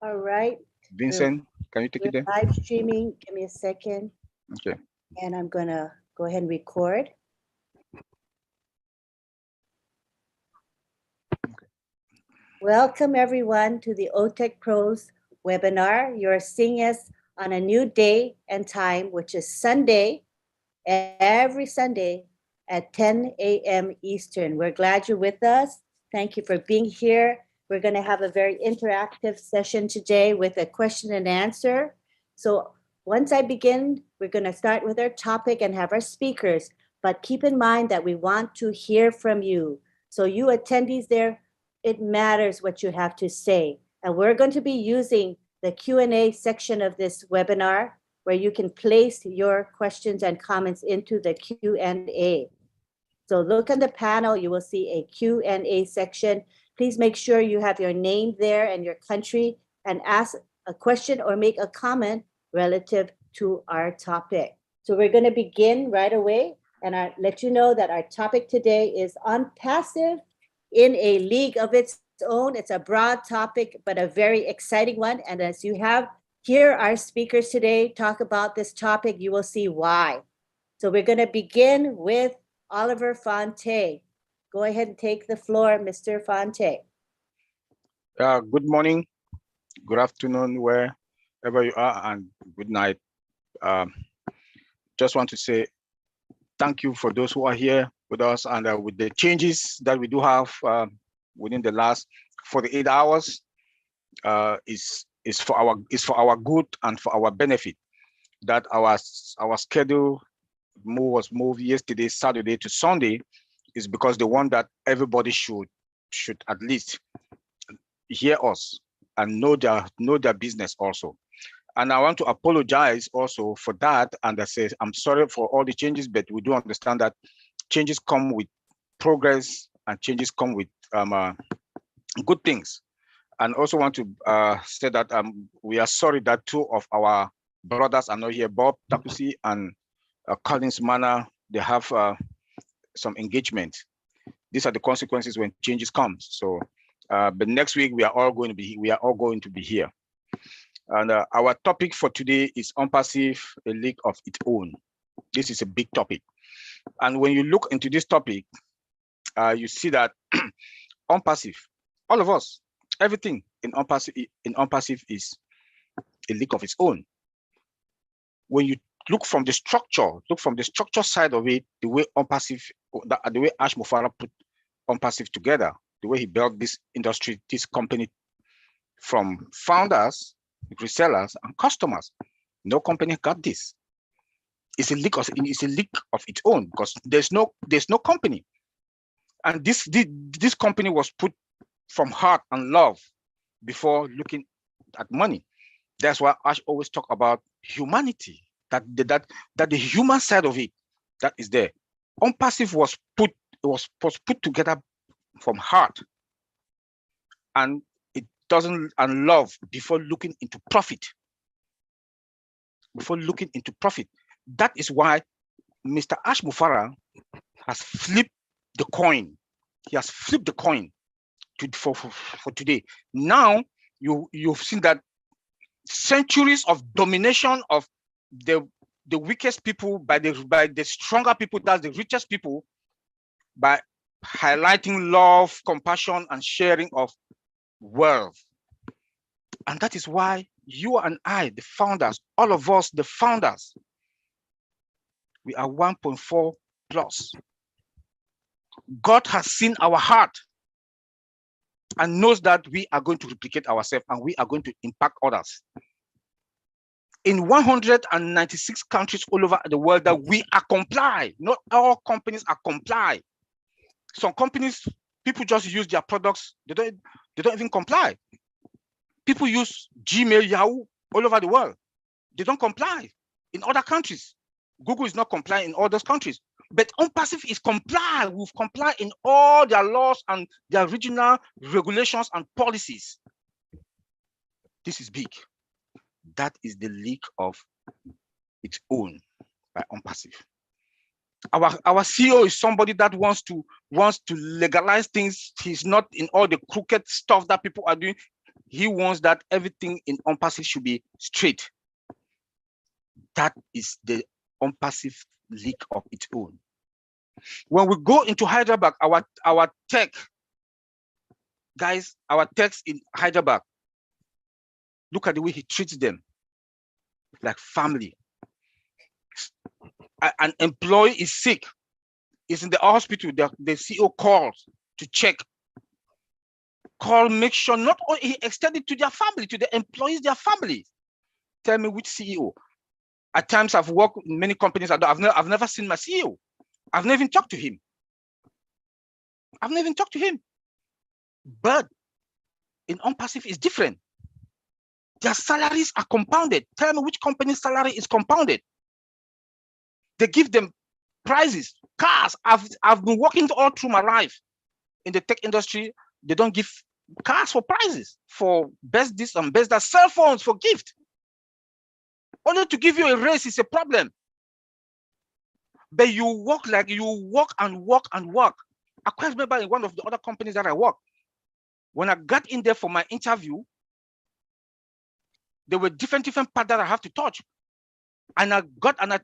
All right. Vincent, can you take it there? Live streaming. Give me a second. Okay. And I'm going to go ahead and record. Okay. Welcome, everyone, to the Otech Pros webinar. You're seeing us on a new day and time, which is Sunday, every Sunday at 10 a.m. Eastern. We're glad you're with us. Thank you for being here. We're going to have a very interactive session today with a question and answer. So once I begin, we're going to start with our topic and have our speakers. But keep in mind that we want to hear from you. So you attendees there, it matters what you have to say. And we're going to be using the Q&A section of this webinar where you can place your questions and comments into the Q&A. So look on the panel, you will see a Q&A section. Please make sure you have your name there and your country and ask a question or make a comment relative to our topic. So we're going to begin right away, and I'll let you know that our topic today is on passive in a league of its own. It's a broad topic, but a very exciting one. And as you have here our speakers today talk about this topic, you will see why. So we're going to begin with Oliver Fonte. Go ahead and take the floor, Mr. Fonte. Good morning, good afternoon, wherever you are, and good night. Just want to say thank you for those who are here with us, and with the changes that we do have within the last 48 hours is for our good and for our benefit. That our schedule was moved yesterday, Saturday to Sunday, is because they want that everybody should at least hear us and know their business also. And I want to apologize also for that. And I say I'm sorry for all the changes, but we do understand that changes come with progress and changes come with good things. And also want to say that we are sorry that two of our brothers are not here, Bob Takusi and Collins Mana. They have some engagement. These are the consequences when changes come. So, but next week we are all going to be here. And our topic for today is unpassive, a league of its own. This is a big topic. And when you look into this topic, you see that unpassive, all of us, everything in unpassive is a league of its own. When you look from the structure side of it, the way unpassive, the way Ash Mufara put unpassive together, the way he built this industry, this company from founders, resellers, and customers. No company got this. It's a league of its own because there's no company. And this company was put from heart and love before looking at money. That's why Ash always talk about humanity, that the human side of it that is there. Unpassive was put together from heart, and it doesn't and love before looking into profit. That is why Mr. Ash Mufara has flipped the coin. He has flipped the coin for today. Now you've seen that centuries of domination of the weakest people by the stronger people, that's the richest people, by highlighting love, compassion, and sharing of wealth. And that is why you and I, the founders, all of us, the founders, we are 1.4 plus. God has seen our heart and knows that we are going to replicate ourselves and we are going to impact others. In 196 countries all over the world that we are comply. Not all companies are comply. Some companies, people just use their products, they don't even comply. People use Gmail, Yahoo all over the world. They don't comply in other countries. Google is not complying in all those countries. But unpassive is comply. We've complied in all their laws and their regional regulations and policies. This is big. That is the league of its own by unpassive. Our CEO is somebody that wants to legalize things. He's not in all the crooked stuff that people are doing. He wants that everything in OnPassive should be straight. That is the OnPassive leak of its own. When we go into Hyderabad, our tech guys, our techs in Hyderabad, look at the way he treats them like family. An employee is sick, is in the hospital, the CEO calls to check. Call, make sure not only he extended to their family, to the employees, their families. Tell me which CEO. At times I've worked in many companies. I've never seen my CEO. I've never even talked to him. I've never even talked to him. But in OnPassive is different. Their salaries are compounded. Tell me which company's salary is compounded. They give them prizes, cars. I've been working all through my life in the tech industry. They don't give cars for prizes, for best this and best that, cell phones for gift. Only to give you a raise is a problem. But you work and work and work. I quite remember in one of the other companies that I work, when I got in there for my interview, there were different parts that I have to touch. And I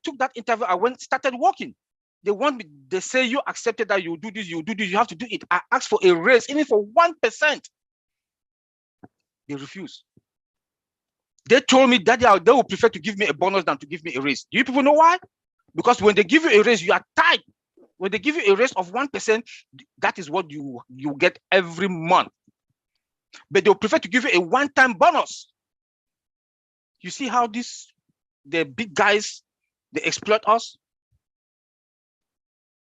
took that interview, started working. They say you accepted that you do this, you have to do it. I asked for a raise, even for 1%. They refuse. They told me that they would prefer to give me a bonus than to give me a raise. Do you people know why? Because when they give you a raise, you are tied. When they give you a raise of 1%, that is what you get every month. But they'll prefer to give you a one-time bonus. You see how the big guys, they exploit us?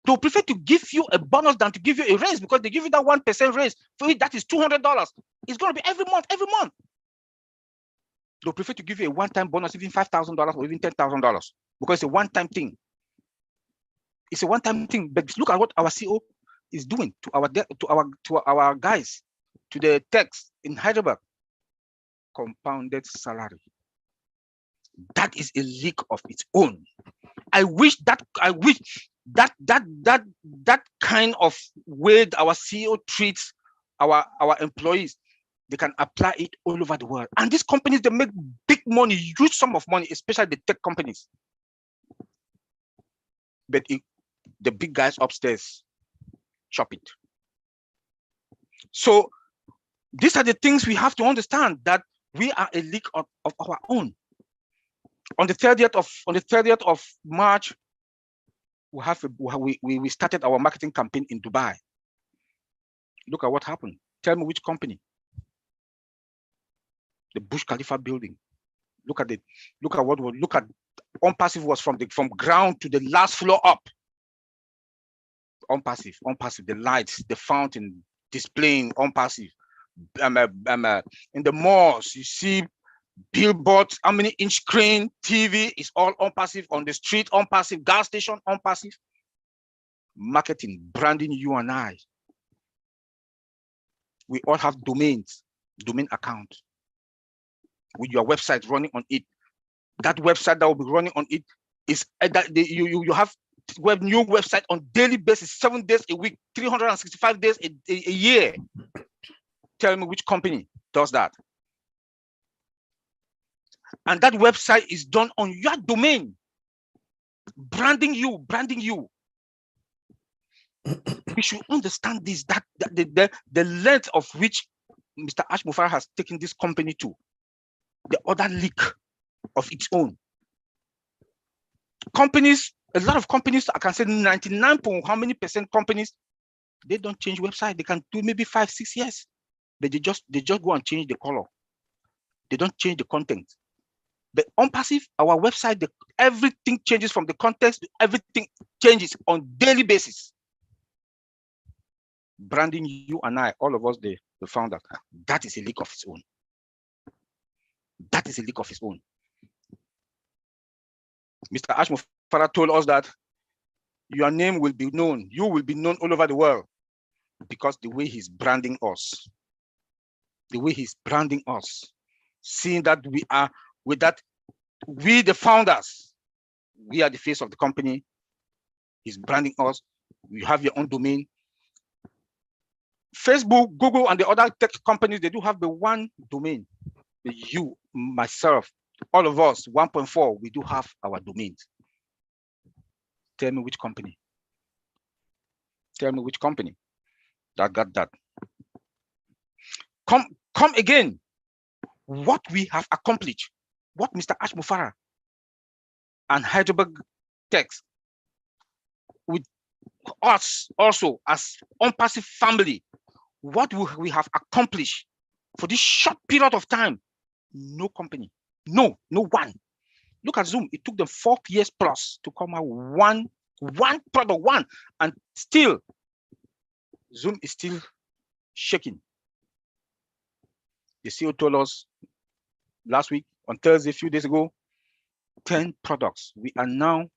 They'll prefer to give you a bonus than to give you a raise, because they give you that 1% raise. For it, that is $200. It's going to be every month. They'll prefer to give you a one-time bonus, even $5,000 or even $10,000, because it's a one-time thing. It's a one-time thing. But look at what our CEO is doing to our guys, to the techs in Hyderabad. Compounded salary. That is a leak of its own. I wish that kind of way our CEO treats our employees, they can apply it all over the world. And these companies, they make big money, huge sum of money, especially the tech companies. But the big guys upstairs chop it. So these are the things we have to understand, that we are a leak of our own. On the 30th of March, we started our marketing campaign in Dubai. Look at what happened. Tell me which company. The Burj Khalifa building. Look at OnPassive was from ground to the last floor up. OnPassive, the lights, the fountain displaying OnPassive. In the malls, you see billboards, how many inch screen, TV is all OnPassive. On the street, OnPassive. Gas station, OnPassive. Marketing, branding, you and I. We all have domain account with your website running on it. That website that will be running on it is that you have new website on daily basis, 7 days a week, 365 days a year. Tell me which company does that. And that website is done on your domain, branding you. We should understand this, that the length of which Mr. Ashmufara has taken this company to, the other leak of its own. Companies, a lot of companies, I can say 99 how many percent companies, they don't change website. They can do maybe 5-6 years, but they just go and change the color. They don't change the content. But OnPassive, our website, everything changes from the context. Everything changes on daily basis. Branding, you and I, all of us, the founder, that is a leak of its own. That is a leak of its own. Mr. Ashmufara told us that your name will be known. You will be known all over the world, because the way he's branding us, seeing that we are with that, we the founders, we are the face of the company. He's branding us. You have your own domain. Facebook, Google, and the other tech companies, they do have the one domain. You, myself, all of us, 1.4, we do have our domains. Tell me which company. Tell me which company that got that. Come again. What we have accomplished, what Mr. Ashmufara and Heidelberg Techs, with us also as OnPassive family, what we have accomplished for this short period of time, no company, no one. Look at Zoom. It took them 4 years plus to come out one product, and still Zoom is still shaking. The CEO told us last week on Thursday, a few days ago, 10 products. We are now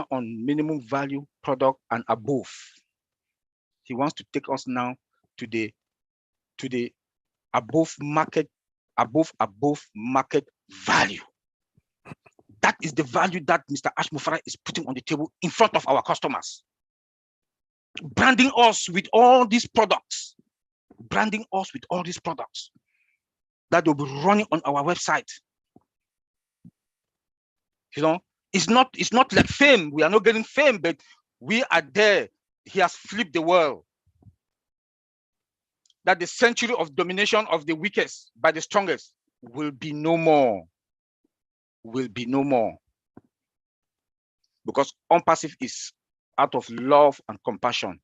on minimum value product and above. He wants to take us now to the above market value. That is the value that Mr. Ashmufara is putting on the table in front of our customers. Branding us with all these products. Branding us with all these products that will be running on our website. You know, it's not like fame. We are not getting fame, but we are there. He has flipped the world. That the century of domination of the weakest by the strongest will be no more. Will be no more. Because OnPassive is out of love and compassion,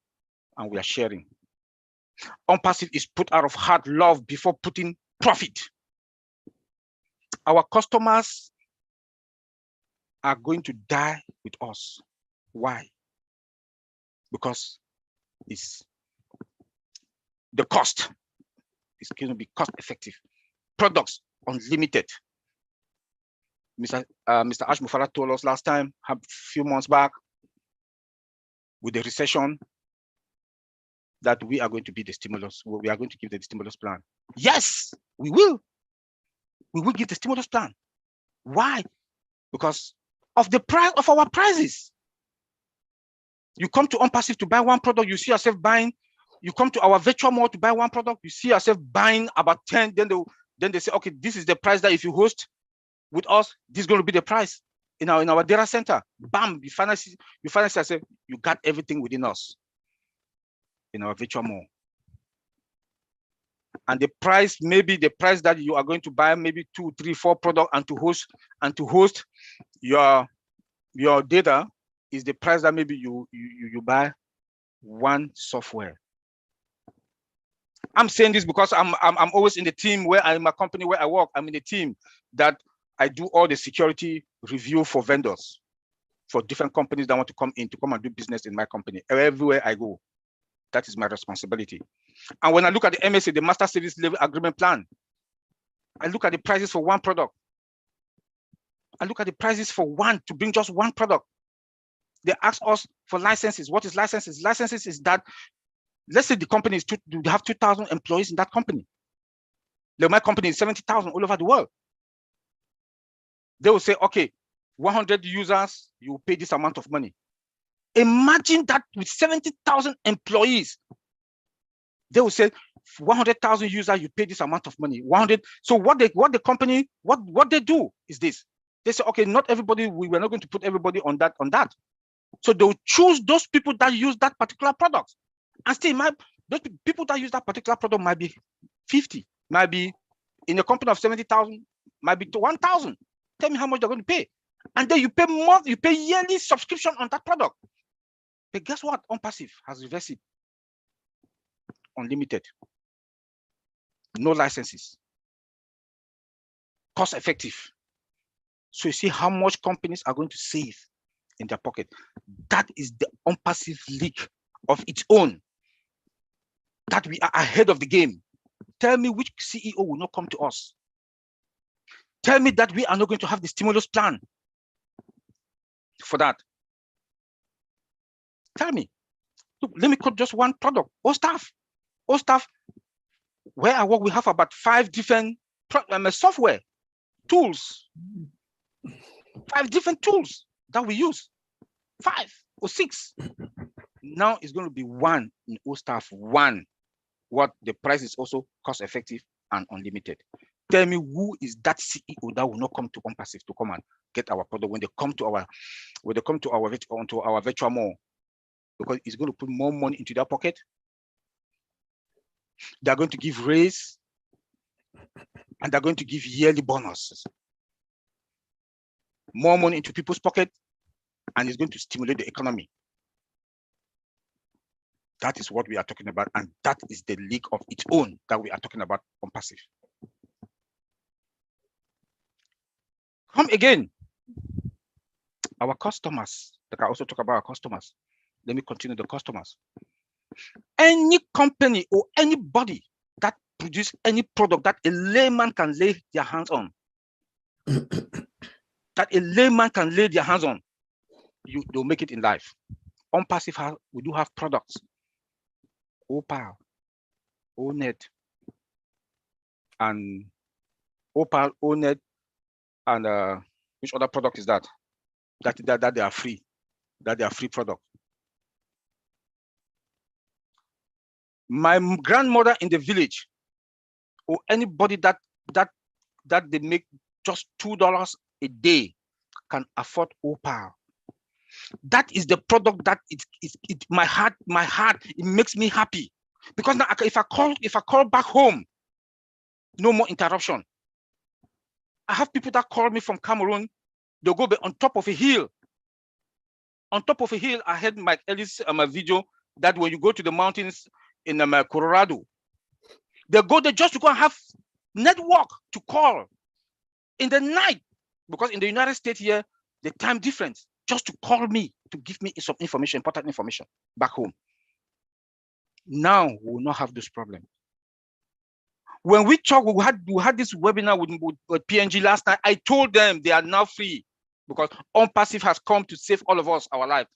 and we are sharing. OnPassive is put out of hard love before putting profit. Our customers are going to die with us. Why? Because it's the cost is going to be cost effective. Products unlimited. Mr. Ashmufara told us last time, a few months back, with the recession, that we are going to be the stimulus. We are going to give the stimulus plan. Yes, we will. We will give the stimulus plan. Why? Because of the price of our prices. You come to OnPassive to buy one product, you see yourself buying. You come to our virtual mall to buy one product, you see yourself buying about 10. Then they say, okay, this is the price that if you host with us, this is going to be the price in our data center. Bam! You finally yourself, you got everything within us in our virtual mall. And the price, maybe the price that you are going to buy, maybe 2, 3, 4 products, and to host your data is the price that maybe you buy one software. I'm saying this because I'm always in the team where I'm a company where I work. I'm in the team that I do all the security review for vendors, for different companies that want to come and do business in my company. Everywhere I go, that is my responsibility. And when I look at the MSA, the Master Service Level Agreement Plan, I look at the prices for one product. I look at the prices for one to bring just one product. They ask us for licenses. What is licenses? Licenses is that, let's say the company is they have 2,000 employees in that company. My company is 70,000 all over the world. They will say, okay, 100 users, you pay this amount of money. Imagine that with 70,000 employees, they will say 100,000 users, you pay this amount of money. 100. So what the company do is this. They say, okay, not everybody, we were not going to put everybody on that. So they'll choose those people that use that particular product. And still, those people that use that particular product might be 50, might be in a company of 70,000, might be to 1,000. Tell me how much they're going to pay. And then you pay you pay yearly subscription on that product. But guess what? OnPassive has reversed it. Unlimited. No licenses. Cost effective. So you see how much companies are going to save in their pocket. That is the OnPassive league of its own. That we are ahead of the game. Tell me which CEO will not come to us. Tell me that we are not going to have the stimulus plan for that. Tell me. Look, let me quote just one product. Ostaff, where I work, we have about 5 different software tools. 5 different tools that we use. 5 or 6. Now it's going to be one in all staff, one. What the price is also cost effective and unlimited. Tell me who is that CEO that will not come to OnPassive to come and get our product when they come to our onto our virtual mall, because it's going to put more money into their pocket. They're going to give raise, and they're going to give yearly bonuses. More money into people's pocket, and it's going to stimulate the economy. That is what we are talking about, and that is the league of its own that we are talking about OnPassive. Come again. Our customers, like I also talk about our customers. Let me continue the customers. Any company or anybody that produce any product that a layman can lay their hands on, they'll make it in life. OnPassive, we do have products. Opal, Onet, and Opal, Onet, and which other product is that? That they are free, that they are free product. My grandmother in the village, or anybody that they make just $2 a day, can afford Opal. That is the product that my heart, it makes me happy, because now if I call back home, no more interruption. I have people that call me from Cameroon. They'll go on top of a hill. On top of a hill, I had my Ellis video that when you go to the mountains in Colorado, they go there just to go and have network to call in the night, because in the United States here, the time difference, just to call me to give me some information, important information back home. Now we will not have this problem. When we talk, we had this webinar with PNG last night. I told them they are now free, because OnPassive has come to save all of us our life.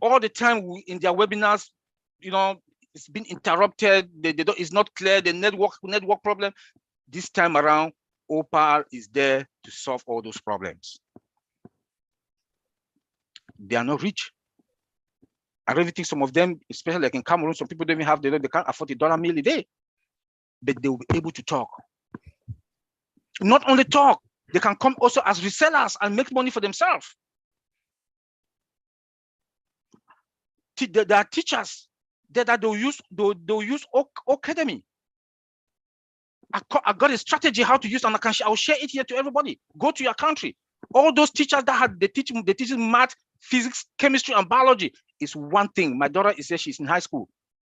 All the time in their webinars, it's been interrupted. It's not clear. The network problem. This time around, Opal is there to solve all those problems. They are not rich. I really think some of them, especially like in Cameroon, some people don't even have, they can't afford $1 meal a day, but they will be able to talk. Not only talk, they can come also as resellers and make money for themselves. There are teachers that they'll use Academy. I got a strategy how to use, and I'll share it here to everybody. Go to your country. All those teachers that they teach math, physics, chemistry, and biology is one thing. My daughter is there, she's in high school.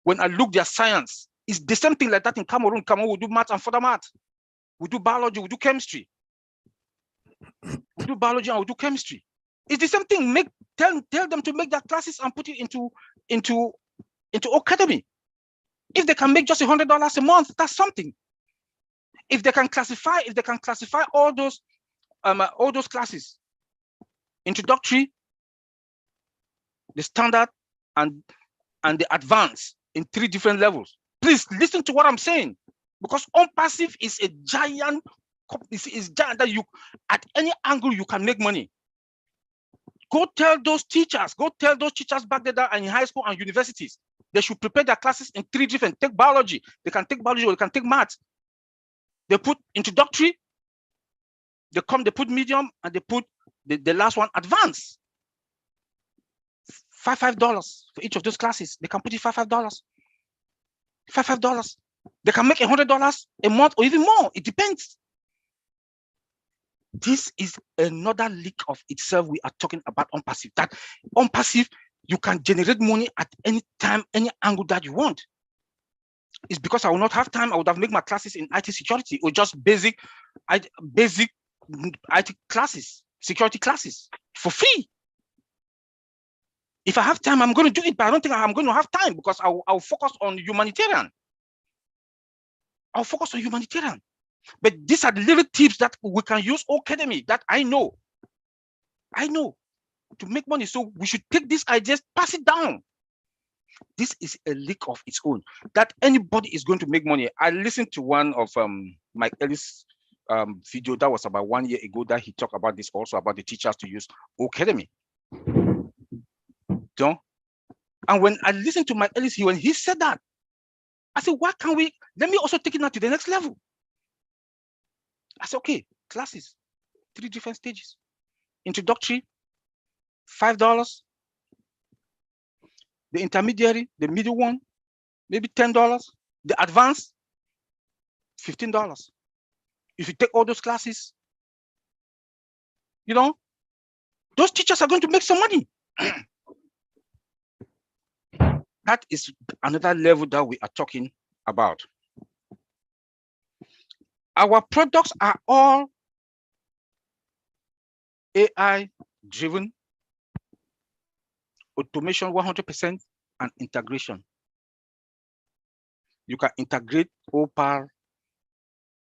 When I look their science, it's the same thing like that in Cameroon. Cameroon, we do math and further math. We do biology, we do chemistry. We do biology and we do chemistry. It's the same thing. Tell them to make their classes and put it into Academy. If they can make just $100 a month, that's something. If they can classify all those classes, introductory, the standard, and the advanced in 3 different levels. Please listen to what I'm saying, because OnPassive is a giant. It's giant that you, at any angle, you can make money. Go tell those teachers back there and in high school and universities, they should prepare their classes in 3 different. Take biology. They can take biology or they can take math. They put introductory, they put medium, and they put the last one, advanced. $5 for each of those classes. They can put it $5. $5. They can make $100 a month or even more. It depends. This is another league of itself we are talking about OnPassive. That OnPassive, you can generate money at any time, any angle that you want. It's because I will not have time. I would have made my classes in IT security or just basic IT classes, security classes for free. If I have time, I'm going to do it, but I don't think I'm going to have time, because I'll focus on humanitarian. I'll focus on humanitarian. But these are the little tips that we can use Academy that I know to make money. So we should take these ideas, pass it down. This is a league of its own, that anybody is going to make money. I listened to one of Mike Ellis' video that was about 1 year ago, that he talked about this also, about the teachers to use Academy. And when I listened to Mike Ellis, when he said that, I said, why can't we, let me also take it now to the next level. I said, okay, classes, 3 different stages. Introductory, $5. The intermediary, the middle one, maybe $10. The advanced, $15. If you take all those classes, you know, those teachers are going to make some money. That is another level that we are talking about. Our products are all AI driven, automation 100%, and integration. You can integrate OPAR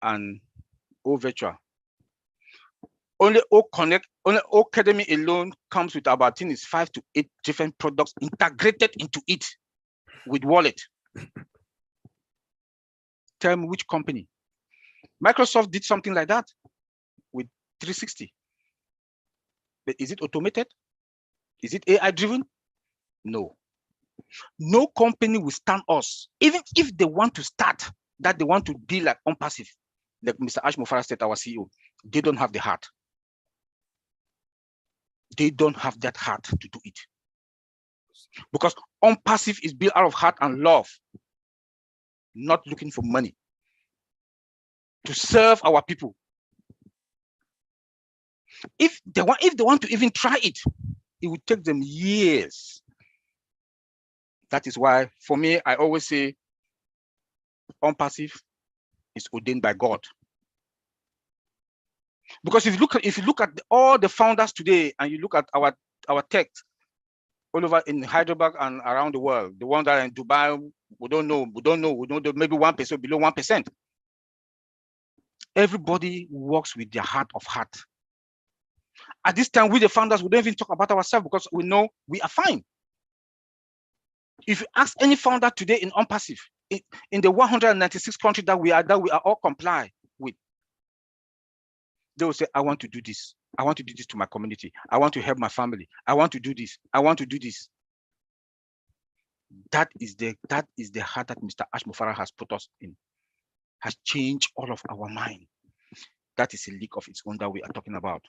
and OVirtual. Only OConnect, only Academy alone comes with about 5 to 8 different products integrated into it with wallet. Tell me which company. Microsoft did something like that with 360. But is it automated? Is it AI driven? No. No company will stand us, even if they want to start, that they want to be like OnPassive, like Mr. Ash Mufara said, our CEO, they don't have the heart. They don't have that heart to do it. Because OnPassive is built out of heart and love, not looking for money, to serve our people. If they want to even try it, it would take them years. That is why, for me, I always say, OnPassive is ordained by God. Because if you look at all the founders today, and you look at our tech all over in Hyderabad and around the world, the ones that are in Dubai, we don't know, maybe 1%, below 1%. Everybody works with their heart of heart. At this time, we the founders, we don't even talk about ourselves because we know we are fine. If you ask any founder today in OnPassive, in the 196 countries that we are all comply with, they will say, I want to do this. I want to do this to my community. I want to help my family. I want to do this. I want to do this. That is the heart that Mr. Ash Mufara has put us in, has changed all of our mind. That is a league of its own that we are talking about.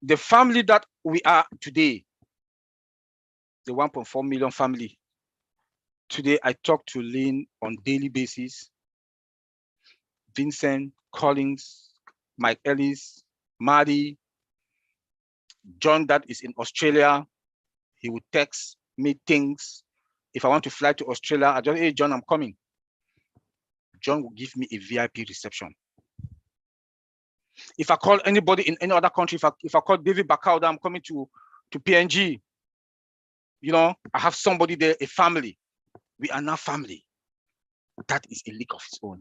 The family that we are today, the 1.4 million family, today I talk to Lynn on daily basis. Vincent, Collins, Mike Ellis, Maddie, John that is in Australia, he would text me things. If I want to fly to Australia, I just, hey, John, I'm coming. John will give me a VIP reception. If I call anybody in any other country, if I call David Bakauda, I'm coming to PNG, you know, I have somebody there, a family. We are now family. That is a league of its own.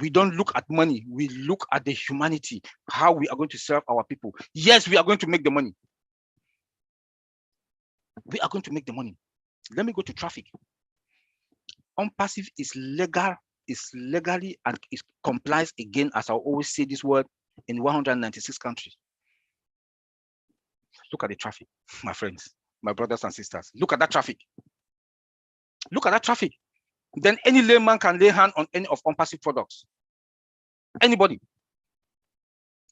We don't look at money. We look at the humanity, how we are going to serve our people. Yes, we are going to make the money. We are going to make the money. Let me go to traffic. OnPassive is legal, is legally, and it complies again, as I always say this word, in 196 countries. Look at the traffic, my friends, my brothers and sisters. Look at that traffic. Look at that traffic. Then any layman can lay hand on any of OnPassive products. Anybody.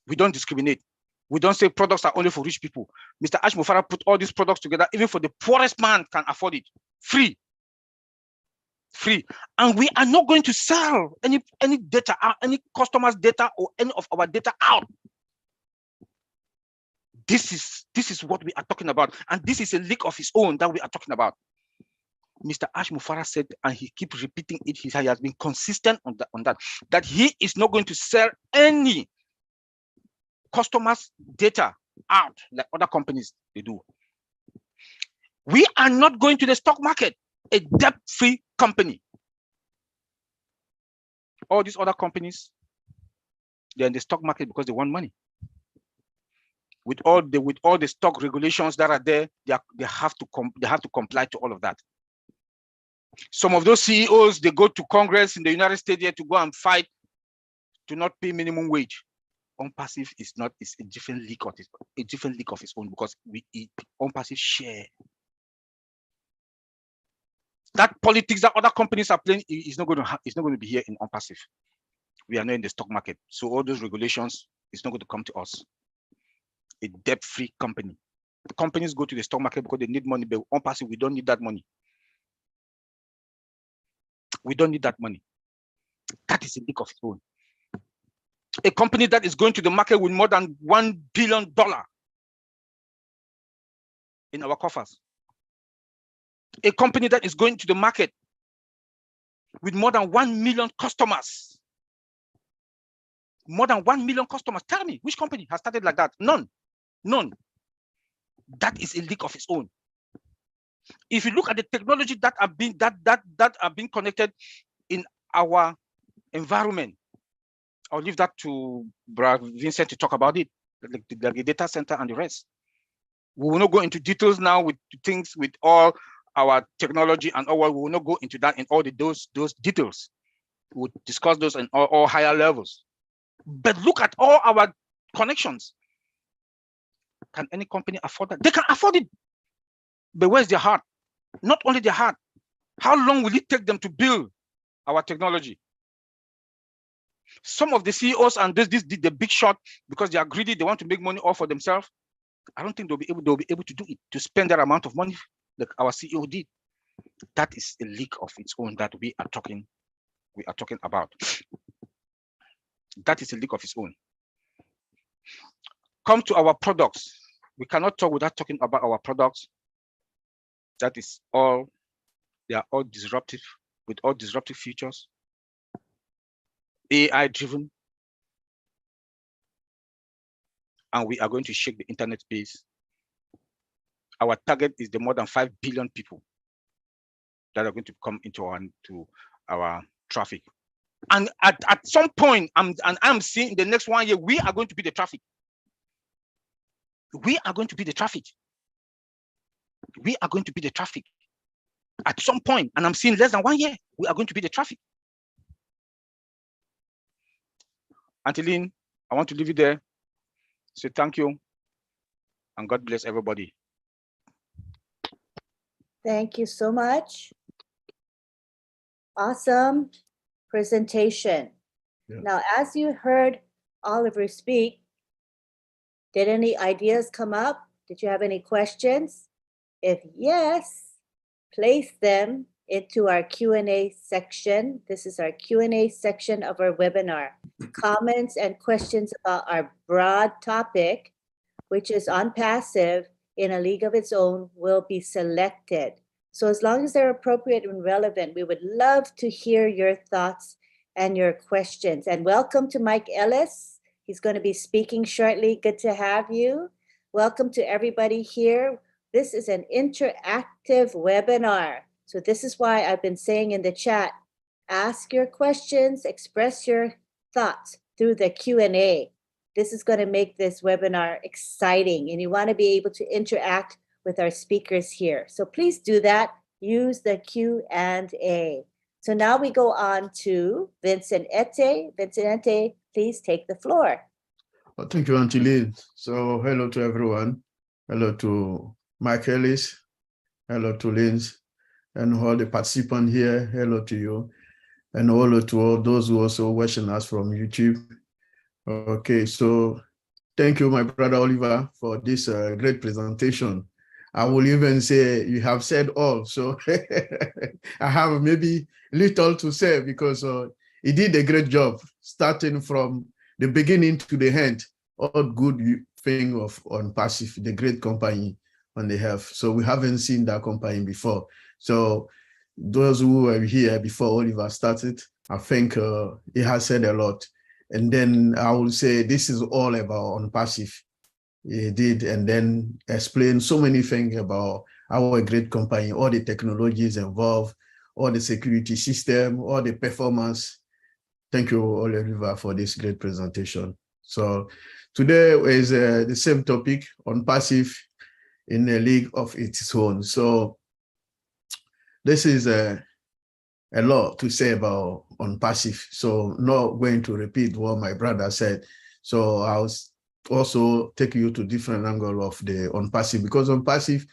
We don't discriminate. We don't say products are only for rich people. Mr. Ash Mufara put all these products together, even for the poorest man can afford it. Free. Free. And we are not going to sell any data out, any customer's data or any of our data out. This is what we are talking about. And this is a league of its own that we are talking about. Mr. Ash Mufara said, and he keeps repeating it, he has been consistent on that he is not going to sell any customers' data out like other companies they do. We are not going to the stock market, a debt-free company. All these other companies, they're in the stock market because they want money. With all the stock regulations that are there, they have to comply to all of that. Some of those CEOs, they go to Congress in the United States here to go and fight to not pay minimum wage. on passive is not, it's a different league of its own, because on passive share. That politics that other companies are playing is not going to be here in on passive. We are not in the stock market, so all those regulations is not going to come to us. A debt-free company. The companies go to the stock market because they need money, but on passive, we don't need that money. We don't need that money. That is a league of its own. A company that is going to the market with more than $1 billion in our coffers. A company that is going to the market with more than 1 million customers. More than 1 million customers. Tell me, which company has started like that? None. None. That is a league of its own. If you look at the technology that have been connected in our environment, I'll leave that to Brother Vincent to talk about it, like the data center and the rest. We will not go into details now with things with all our technology and all. We will not go into that in all those details. We'll discuss those in all higher levels. But look at all our connections. Can any company afford that? They can afford it. But where's their heart? Not only their heart. How long will it take them to build our technology? Some of the CEOs and this did the big shot because they are greedy. They want to make money all for themselves. I don't think they'll be able to do it, to spend that amount of money like our CEO did. That is a league of its own that we are talking about. That is a league of its own. Come to our products. We cannot talk without talking about our products. That is all. They are all disruptive, with all disruptive features. AI driven. And we are going to shake the internet space. Our target is the more than 5 billion people that are going to come into our traffic. And at some point, I'm seeing in the next 1 year, we are going to be the traffic. We are going to be the traffic. We are going to be the traffic. At some point, and I'm seeing less than 1 year, we are going to be the traffic. Anteline, I want to leave you there. Say thank you, and God bless everybody. Thank you so much. Awesome presentation. Yeah. Now, as you heard Oliver speak, did any ideas come up? Did you have any questions? If yes, place them into our Q&A section. This is our Q&A section of our webinar. Comments and questions about our broad topic, which is on passive in a league of its own, will be selected. So as long as they're appropriate and relevant, we would love to hear your thoughts and your questions. And welcome to Mike Ellis. He's going to be speaking shortly. Good to have you. Welcome to everybody here. This is an interactive webinar. So this is why I've been saying in the chat, ask your questions, express your thoughts through the Q&A. This is going to make this webinar exciting, and you want to be able to interact with our speakers here. So please do that. Use the Q&A. So now we go on to Vincent Ete. Vincent Ete, please take the floor. Well, thank you, Auntie Lynn. So hello to everyone. Hello to Mike Ellis. Hello to Linz. And all the participants here, hello to you. And hello to all those who also watching us from YouTube. Okay, so thank you, my brother Oliver, for this great presentation. I will even say you have said all, so I have maybe little to say because he did a great job, starting from the beginning to the end, all good thing on passive, the great company on the health. So we haven't seen that company before. So those who were here before Oliver started, I think he has said a lot. And then I will say this is all about on passive. He did, and then explain so many things about our great company, all the technologies involved, all the security system, all the performance. Thank you, Oliver, for this great presentation. So today is the same topic on passive in a league of its own. So this is a lot to say about on passive. So not going to repeat what my brother said. So I'll also take you to different angle of the on passive, because on passive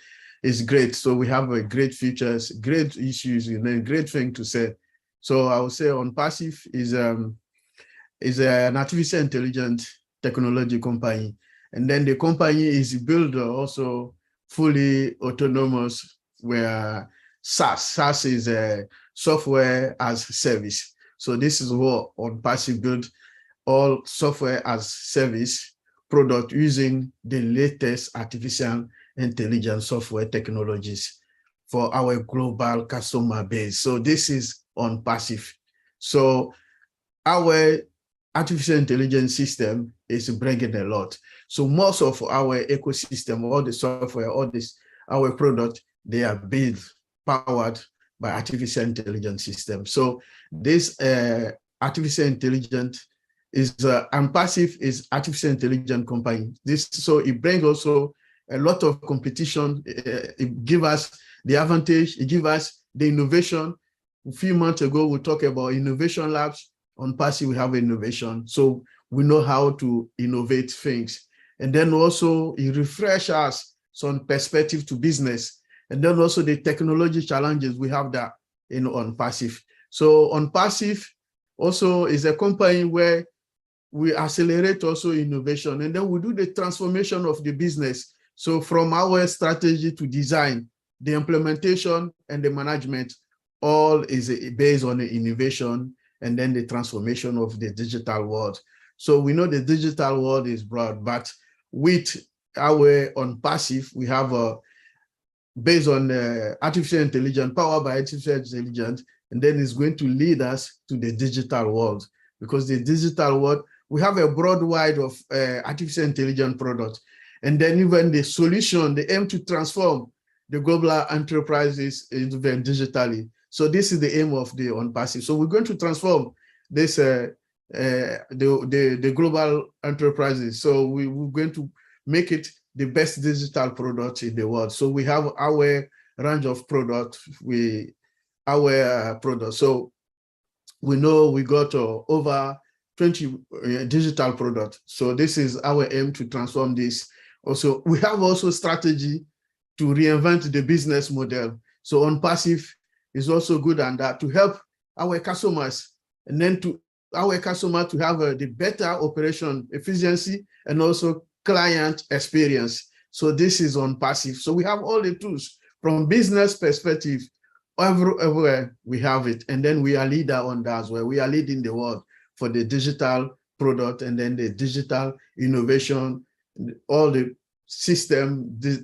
is great. So we have a great features, great issues, and then great thing to say. So I would say on passive is an artificial intelligence technology company. And then the company is built also fully autonomous, where SaaS is a software as service. So this is what on passive build all software as service product using the latest artificial intelligence software technologies for our global customer base. So this is on passive. So our artificial intelligence system is bringing a lot. So most of our ecosystem, all the software, all this, our product, they are built, powered by artificial intelligence system. So this artificial intelligence is passive is artificial intelligence company. This, so it brings also a lot of competition. It gives us the advantage. It gives us the innovation. A few months ago, we talked about innovation labs. On passive, we have innovation. So we know how to innovate things. And then also it refreshes us some perspective to business. And then also the technology challenges, we have that on passive. So on passive also is a company where we accelerate also innovation, and then we do the transformation of the business. So from our strategy to design, the implementation and the management, all is based on the innovation and then the transformation of the digital world. So we know the digital world is broad, but with our on passive, we have based on artificial intelligence, powered by artificial intelligence, and then it's going to lead us to the digital world, because the digital world, we have a broad wide of artificial intelligence products. And then even the solution, the aim to transform the global enterprises into them digitally. So this is the aim of the on passive. So we're going to transform this the global enterprises. So we're going to make it the best digital product in the world. So we have our range of products, our products. So we know we got over 20 digital products. So this is our aim to transform this. Also, we have also strategy to reinvent the business model. So on passive is also good on that, to help our customers, and then to our customer to have the better operation efficiency and also client experience. So this is on passive. So we have all the tools from business perspective, everywhere we have it. And then we are leader on that as well. We are leading the world for the digital product, and then the digital innovation, all the system, the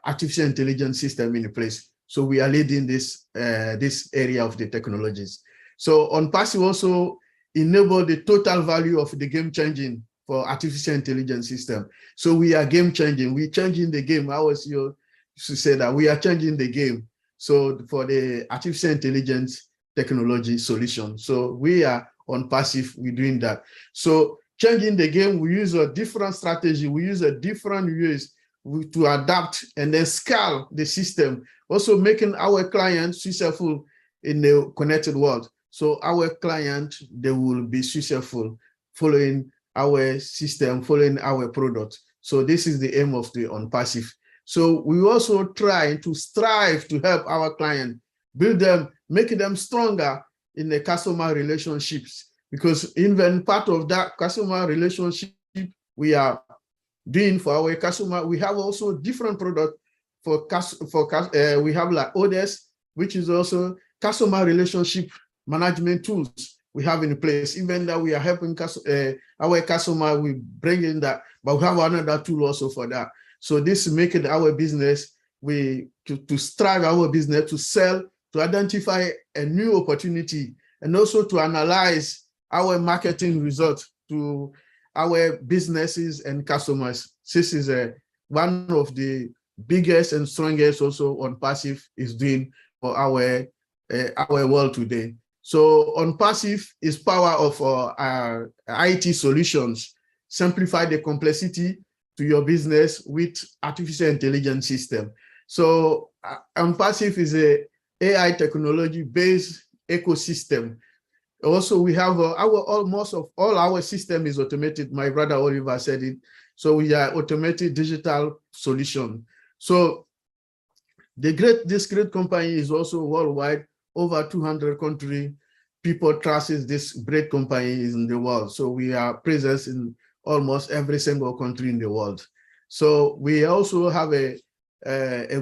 artificial intelligence system in place. So we are leading this area of the technologies. So on passive also enable the total value of the game changing for artificial intelligence system. So we are game changing. We're changing the game. I was to say that we are changing the game. So for the artificial intelligence technology solution. So we are on passive, we're doing that. So changing the game, we use a different strategy. We use a different ways to adapt and then scale the system. Also making our clients successful in the connected world. So our client, they will be successful following our system, following our product. So this is the aim of the on passive. So we also try to strive to help our client, build them, make them stronger in the customer relationships, because even part of that customer relationship we are doing for our customer, we have also different product we have like Otech, which is also customer relationship management tools we have in place. Even that we are helping our customer, we bring in that, but we have another tool also for that. So this is making our business, to strive our business, to sell, to identify a new opportunity, and also to analyze our marketing results to our businesses and customers. This is one of the biggest and strongest also on passive is doing for our world today. So on passive is power of our IT solutions, simplify the complexity to your business with artificial intelligence system. So on passive is a AI technology based ecosystem. Also, we have almost of all our system is automated. My brother Oliver said it. So we are automated digital solution. So this great company is also worldwide, over 200 countries. People trust this great company in the world. So we are present in almost every single country in the world. So we also have a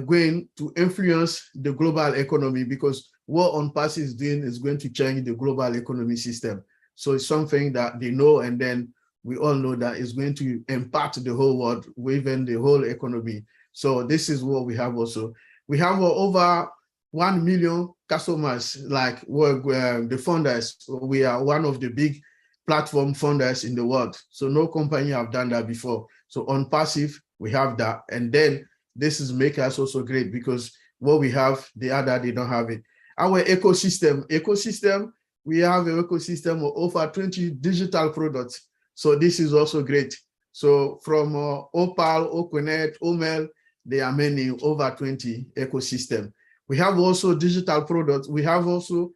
going to influence the global economy, because what OnPass is doing is going to change the global economy system. So it's something that they know, and then we all know that it's going to impact the whole world, even the whole economy. So this is what we have also. We have over 1 million customers, like the funders. We are one of the big platform funders in the world. So no company have done that before. So on passive, we have that. And then this is make us also great, because what we have, the other, they don't have it. Our ecosystem, we have an ecosystem of over 20 digital products. So this is also great. So from Opal, Okonet, Omel, there are many, over 20 ecosystem. We have also digital products. We have also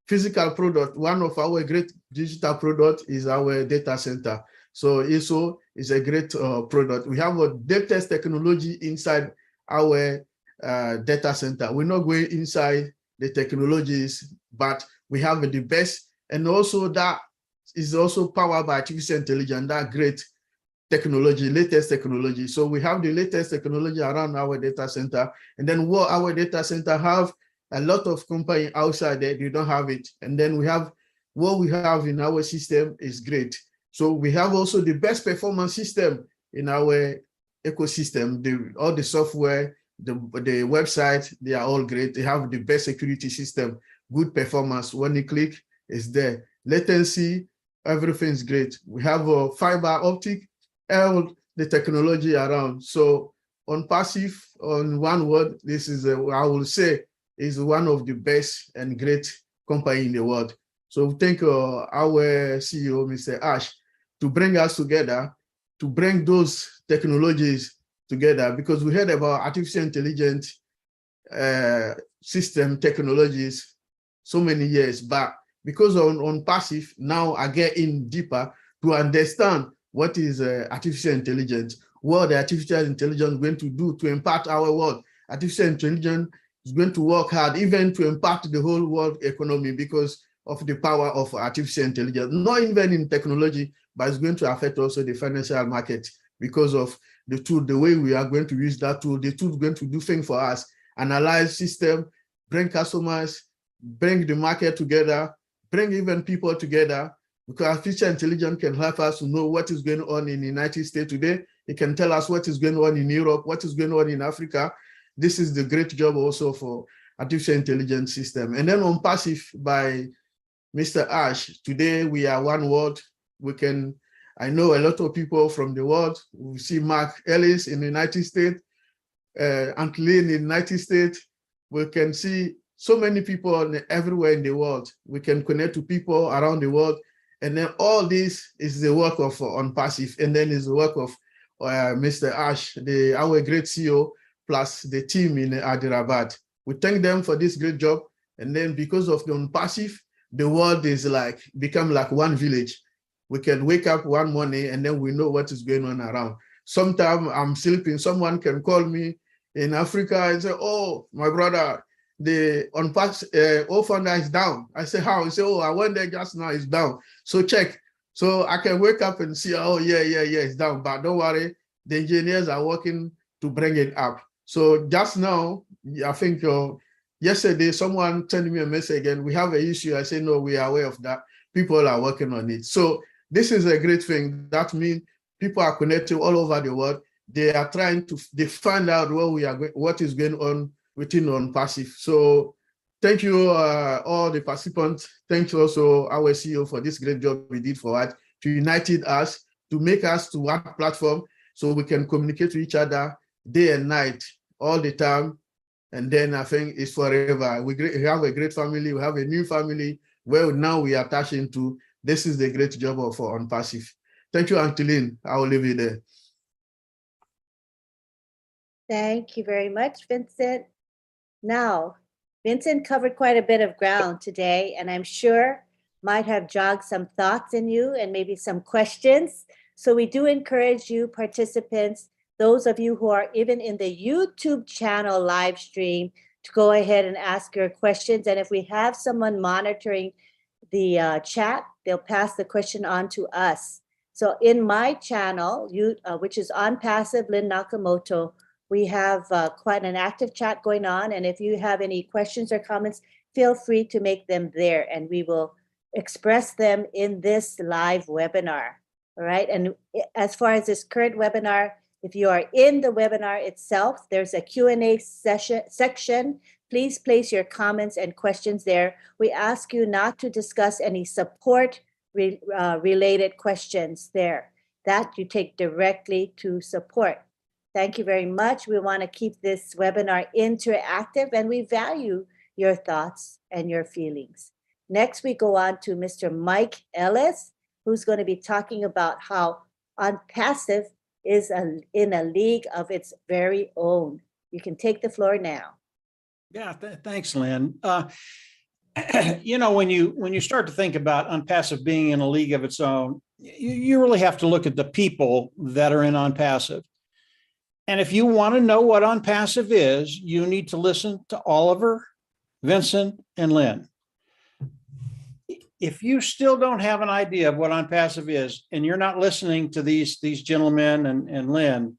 physical product. One of our great digital product is our data center. So ISO is a great product. We have a data technology inside our data center. We're not going inside the technologies, but we have the best. And also that is also powered by artificial intelligence, that great technology, latest technology. So we have the latest technology around our data center. And then what our data center have, a lot of companies outside there, they don't have it. And then we have what we have in our system is great. So we have also the best performance system in our ecosystem. All the software, the website, they are all great. They have the best security system, good performance. When you click, it's there. Latency, everything's great. We have a fiber optic, all the technology around. So on passive, on one word, this is, I will say, is one of the best and great company in the world. So thank our CEO, Mr. Ash, to bring us together, to bring those technologies together, because we heard about artificial intelligence system technologies so many years back. Because on passive, now I get in deeper to understand what is artificial intelligence, what the artificial intelligence is going to do to impact our world. Artificial intelligence is going to work hard even to impact the whole world economy because of the power of artificial intelligence, not even in technology, but it's going to affect also the financial market because of the tool, the way we are going to use that tool. The tool is going to do things for us, analyze system, bring customers, bring the market together, bring even people together, because artificial intelligence can help us to know what is going on in the United States today. It can tell us what is going on in Europe, what is going on in Africa. This is the great job also for artificial intelligence system. And then on passive by Mr. Ash, today we are one world. We can, I know a lot of people from the world. We see Mark Ellis in the United States, Antlin in the United States. We can see so many people everywhere in the world. We can connect to people around the world. And then all this is the work of on passive, and then is the work of Mr. Ash, our great CEO, plus the team in Hyderabad. We thank them for this great job. And then because of the on passive, the world is like become like one village. We can wake up one morning and then we know what is going on around. Sometimes I'm sleeping, someone can call me in Africa and say, "Oh, my brother, the on-pass funder is down." I say, "How?" He say, "Oh, I went there just now, it's down. So check." So I can wake up and see, "Oh, yeah, it's down." But don't worry, the engineers are working to bring it up. So just now, I think yesterday, someone sent me a message again, "We have an issue." I say, "No, we are aware of that. People are working on it." So this is a great thing. That means people are connected all over the world. They are trying to find out what is going on within on passive. So thank you, all the participants. Thank you also our CEO for this great job we did for us, to unite us, to make us to one platform so we can communicate to each other day and night, all the time. And then I think it's forever. We have a great family. We have a new family where now we are attaching to. This is the great job of on passive. Thank you, Anteline. I will leave it there. Thank you very much, Vincent. Now, Vincent covered quite a bit of ground today, and I'm sure might have jogged some thoughts in you and maybe some questions. So we do encourage you participants, those of you who are even in the YouTube channel live stream, to go ahead and ask your questions. And if we have someone monitoring the chat, they'll pass the question on to us. So in my channel, which is On Passive Lynn Nakamoto, we have quite an active chat going on. And if you have any questions or comments, feel free to make them there and we will express them in this live webinar. All right. And as far as this current webinar, if you are in the webinar itself, there's a Q&A section. Please place your comments and questions there. We ask you not to discuss any support related questions there. That you take directly to support. Thank you very much. We want to keep this webinar interactive and we value your thoughts and your feelings. Next, we go on to Mr. Mike Ellis, who's going to be talking about how OnPassive is in a league of its very own. You can take the floor now. Yeah, thanks, Lynn. You know, when you start to think about OnPassive being in a league of its own, you really have to look at the people that are in OnPassive. And if you want to know what OnPassive is, you need to listen to Oliver, Vincent, and Lynn. If you still don't have an idea of what OnPassive is, and you're not listening to these gentlemen and Lynn,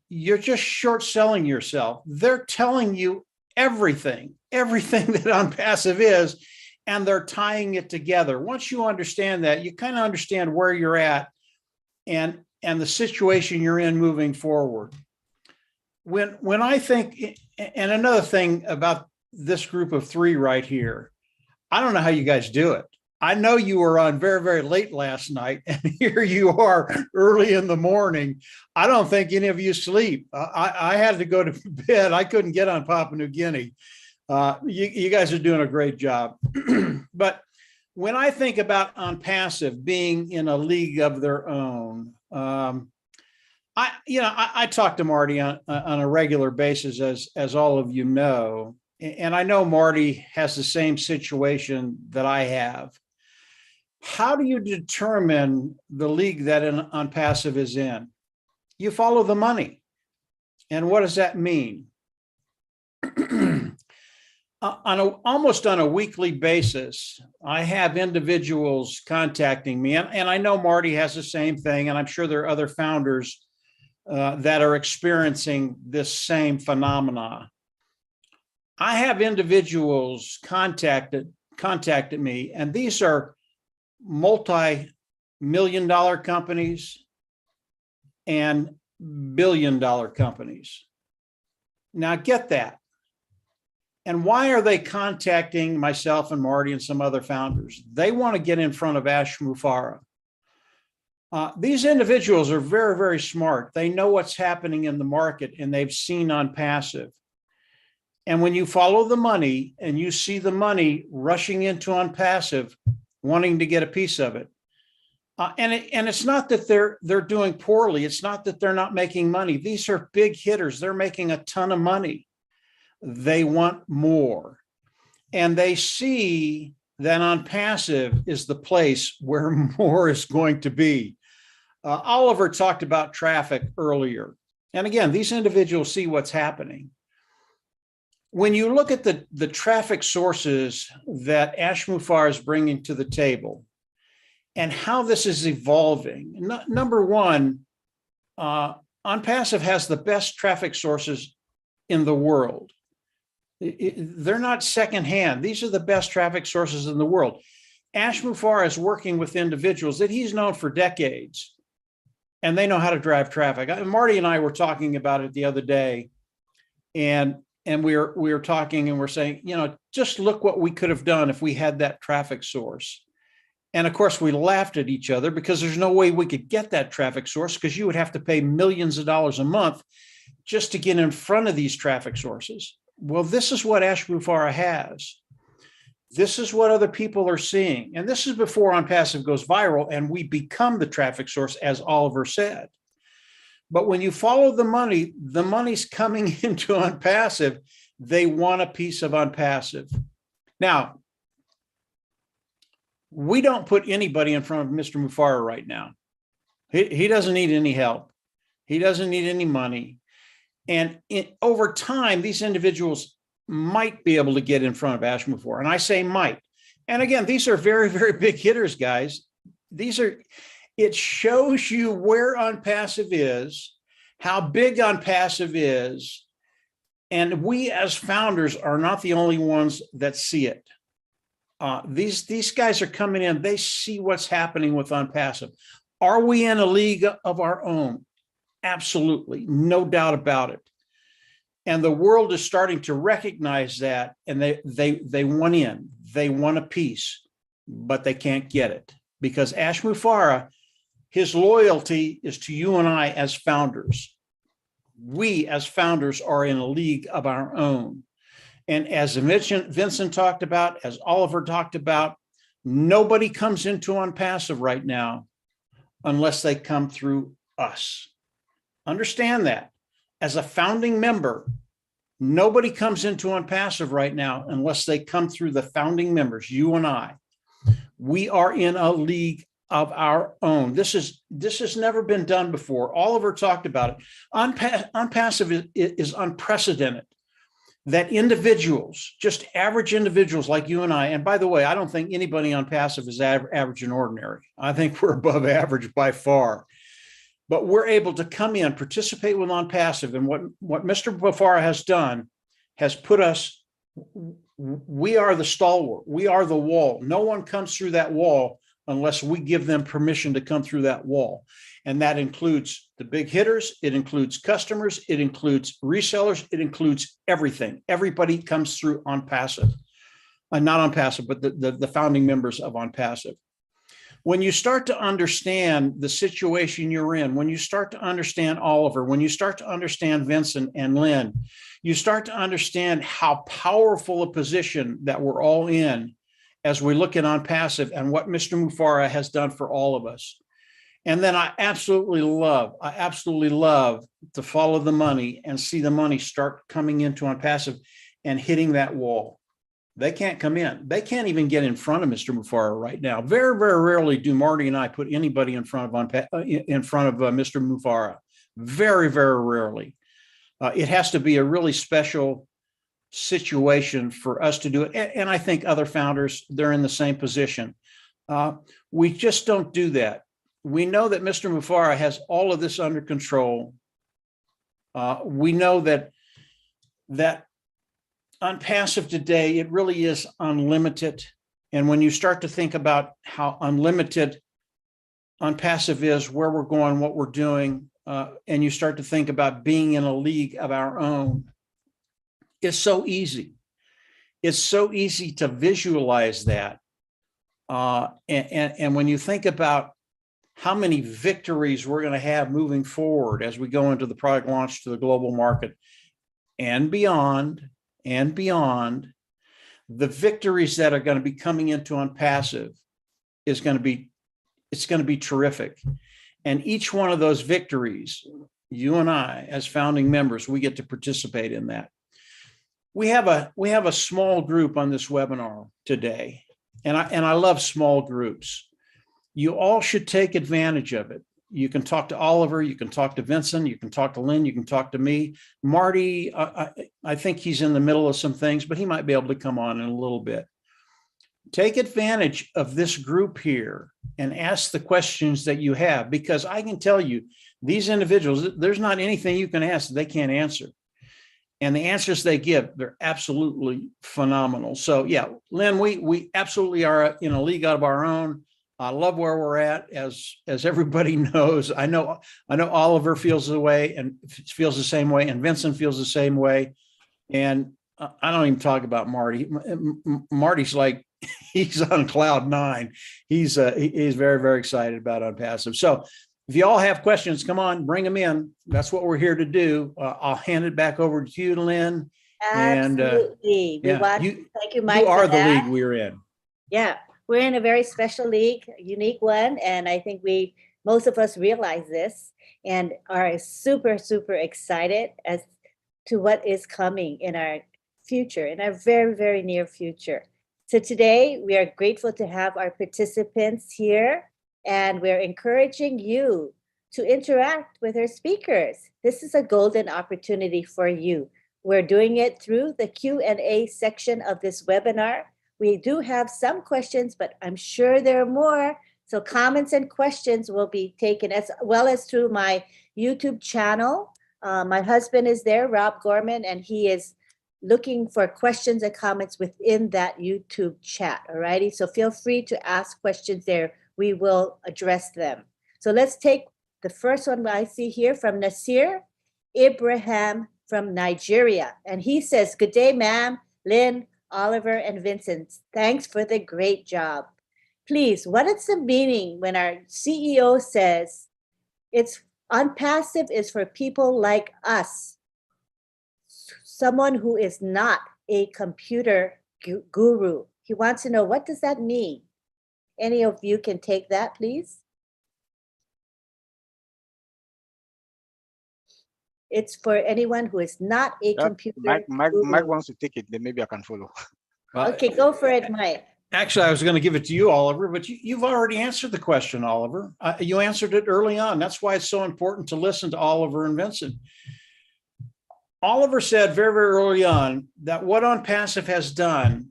you're just short selling yourself. They're telling you everything that OnPassive is, and they're tying it together. Once you understand that, you kind of understand where you're at and the situation you're in moving forward. When I think, and another thing about this group of three right here, I don't know how you guys do it. I know you were on very, very late last night, and here you are early in the morning. I don't think any of you sleep. I had to go to bed. I couldn't get on Papua New Guinea. You guys are doing a great job. But when I think about OnPassive being in a league of their own, I talk to Marty on a regular basis, as all of you know, and I know Marty has the same situation that I have. How do you determine the league that OnPassive is in? You follow the money. And what does that mean? Almost on a weekly basis, I have individuals contacting me, and I know Marty has the same thing, and I'm sure there are other founders that are experiencing this same phenomena. I have individuals contacted me, and these are multi-million-dollar companies and billion-dollar companies. Now get that. And why are they contacting myself and Marty and some other founders? They want to get in front of Ash Mufareh. These individuals are very, very smart. They know what's happening in the market, and they've seen OnPassive. And when you follow the money and you see the money rushing into OnPassive, wanting to get a piece of it, and it's not that they're doing poorly. It's not that they're not making money. These are big hitters. They're making a ton of money. They want more, and they see that OnPassive is the place where more is going to be. Oliver talked about traffic earlier, and again, these individuals see what's happening. When you look at the traffic sources that Ash Mufareh is bringing to the table and how this is evolving, number one, OnPassive has the best traffic sources in the world. They're not secondhand. These are the best traffic sources in the world. Ash Mufareh is working with individuals that he's known for decades, and they know how to drive traffic. Marty and I were talking about it the other day, and we were talking and we're saying, just look what we could have done if we had that traffic source. And of course, we laughed at each other because there's no way we could get that traffic source, because you would have to pay millions of dollars a month just to get in front of these traffic sources. Well, this is what Ash Mufareh has. This is what other people are seeing. And this is before OnPassive goes viral and we become the traffic source, as Oliver said. But when you follow the money's coming into OnPassive. They want a piece of OnPassive. Now, We don't put anybody in front of Mr. Mufara right now. He doesn't need any help. He doesn't need any money. And over time, these individuals might be able to get in front of Ash Mufara. And I say might. And again, these are very, very big hitters, guys. It shows you where OnPassive is, how big OnPassive is. And we as founders are not the only ones that see it. These guys are coming in, they see what's happening with OnPassive. Are we in a league of our own? Absolutely, no doubt about it. And the world is starting to recognize that, and they want in, they want a piece, but they can't get it because Ash Mufara, his loyalty is to you and I as founders. We as founders are in a league of our own. And as Vincent talked about, as Oliver talked about, nobody comes into OnPassive right now unless they come through us. Understand that. As a founding member, nobody comes into OnPassive right now unless they come through the founding members, you and I. We are in a league of our own. This has never been done before. Oliver talked about it. OnPassive is unprecedented. That individuals, just average individuals like you and I, and by the way, I don't think anybody OnPassive is average and ordinary. I think we're above average by far. But we're able to come in, participate with OnPassive, and what Mr. Mufara has done has put us, we are the stalwart, we are the wall. No one comes through that wall unless we give them permission to come through that wall. And that includes the big hitters, it includes customers, it includes resellers, it includes everything. Everybody comes through OnPassive. Not OnPassive, but the founding members of OnPassive. When you start to understand the situation you're in, when you start to understand Oliver, when you start to understand Vincent and Lynn, you start to understand how powerful a position that we're all in as we look at OnPassive and what Mr. Mufara has done for all of us. And then I absolutely love to follow the money and see the money start coming into OnPassive and hitting that wall. They can't come in. They can't even get in front of Mr. Mufara right now. Very, very rarely do Marty and I put anybody in front of Mr. Mufara. Very, very rarely. It has to be a really special situation for us to do it. And I think other founders, they're in the same position. We just don't do that. We know that Mr. Mufara has all of this under control. We know that OnPassive today, it really is unlimited. And when you start to think about how unlimited OnPassive is, where we're going, what we're doing, and you start to think about being in a league of our own, it's so easy. It's so easy to visualize that. And when you think about how many victories we're going to have moving forward as we go into the product launch to the global market and beyond, the victories that are going to be coming into OnPassive it's going to be terrific. And each one of those victories, you and I, as founding members, we get to participate in that. We have a small group on this webinar today, and I love small groups. You all should take advantage of it. You can talk to Oliver, you can talk to Vincent, you can talk to Lynn, you can talk to me. Marty, I think he's in the middle of some things, but he might be able to come on in a little bit. Take advantage of this group here and ask the questions that you have, because I can tell you, these individuals, there's not anything you can ask that they can't answer. And the answers they give, they're absolutely phenomenal. So yeah, Lynn, we absolutely are in a league of our own. I love where we're at, as everybody knows. I know Oliver feels the way and feels the same way, and Vincent feels the same way. And I don't even talk about Marty. Marty's like, he's on cloud 9. He's very, very excited about OnPassive. So if you all have questions, come on, bring them in. That's what we're here to do. I'll hand it back over to you, Lynn. Absolutely. And, thank you, Mike. You are the league we're in. Yeah. We're in a very special league, a unique one. And I think most of us realize this and are super, super excited as to what is coming in our future, in our very, very near future. So today we are grateful to have our participants here, and we're encouraging you to interact with our speakers. This is a golden opportunity for you. We're doing it through the Q&A section of this webinar. We do have some questions, but I'm sure there are more. So comments and questions will be taken, as well as through my YouTube channel. My husband is there, Rob Gorman, and he is looking for questions and comments within that YouTube chat. All righty. So feel free to ask questions there. We will address them. So let's take the first one I see here from Nasir Ibrahim from Nigeria. And he says, "Good day, ma'am, Lynn, Oliver, and Vincent. Thanks for the great job. Please, what is the meaning when our CEO says it's unpassive is for people like us, someone who is not a computer guru?" He wants to know, what does that mean? Any of you can take that, please? It's for anyone who is not a computer Mike guru. wants to take it, then maybe I can follow. Well, Okay, go for it, Mike. actually, I was going to give it to you, Oliver, but you've already answered the question, Oliver. You answered it early on. That's why it's so important to listen to Oliver and Vincent. Oliver said very, very early on that what OnPassive has done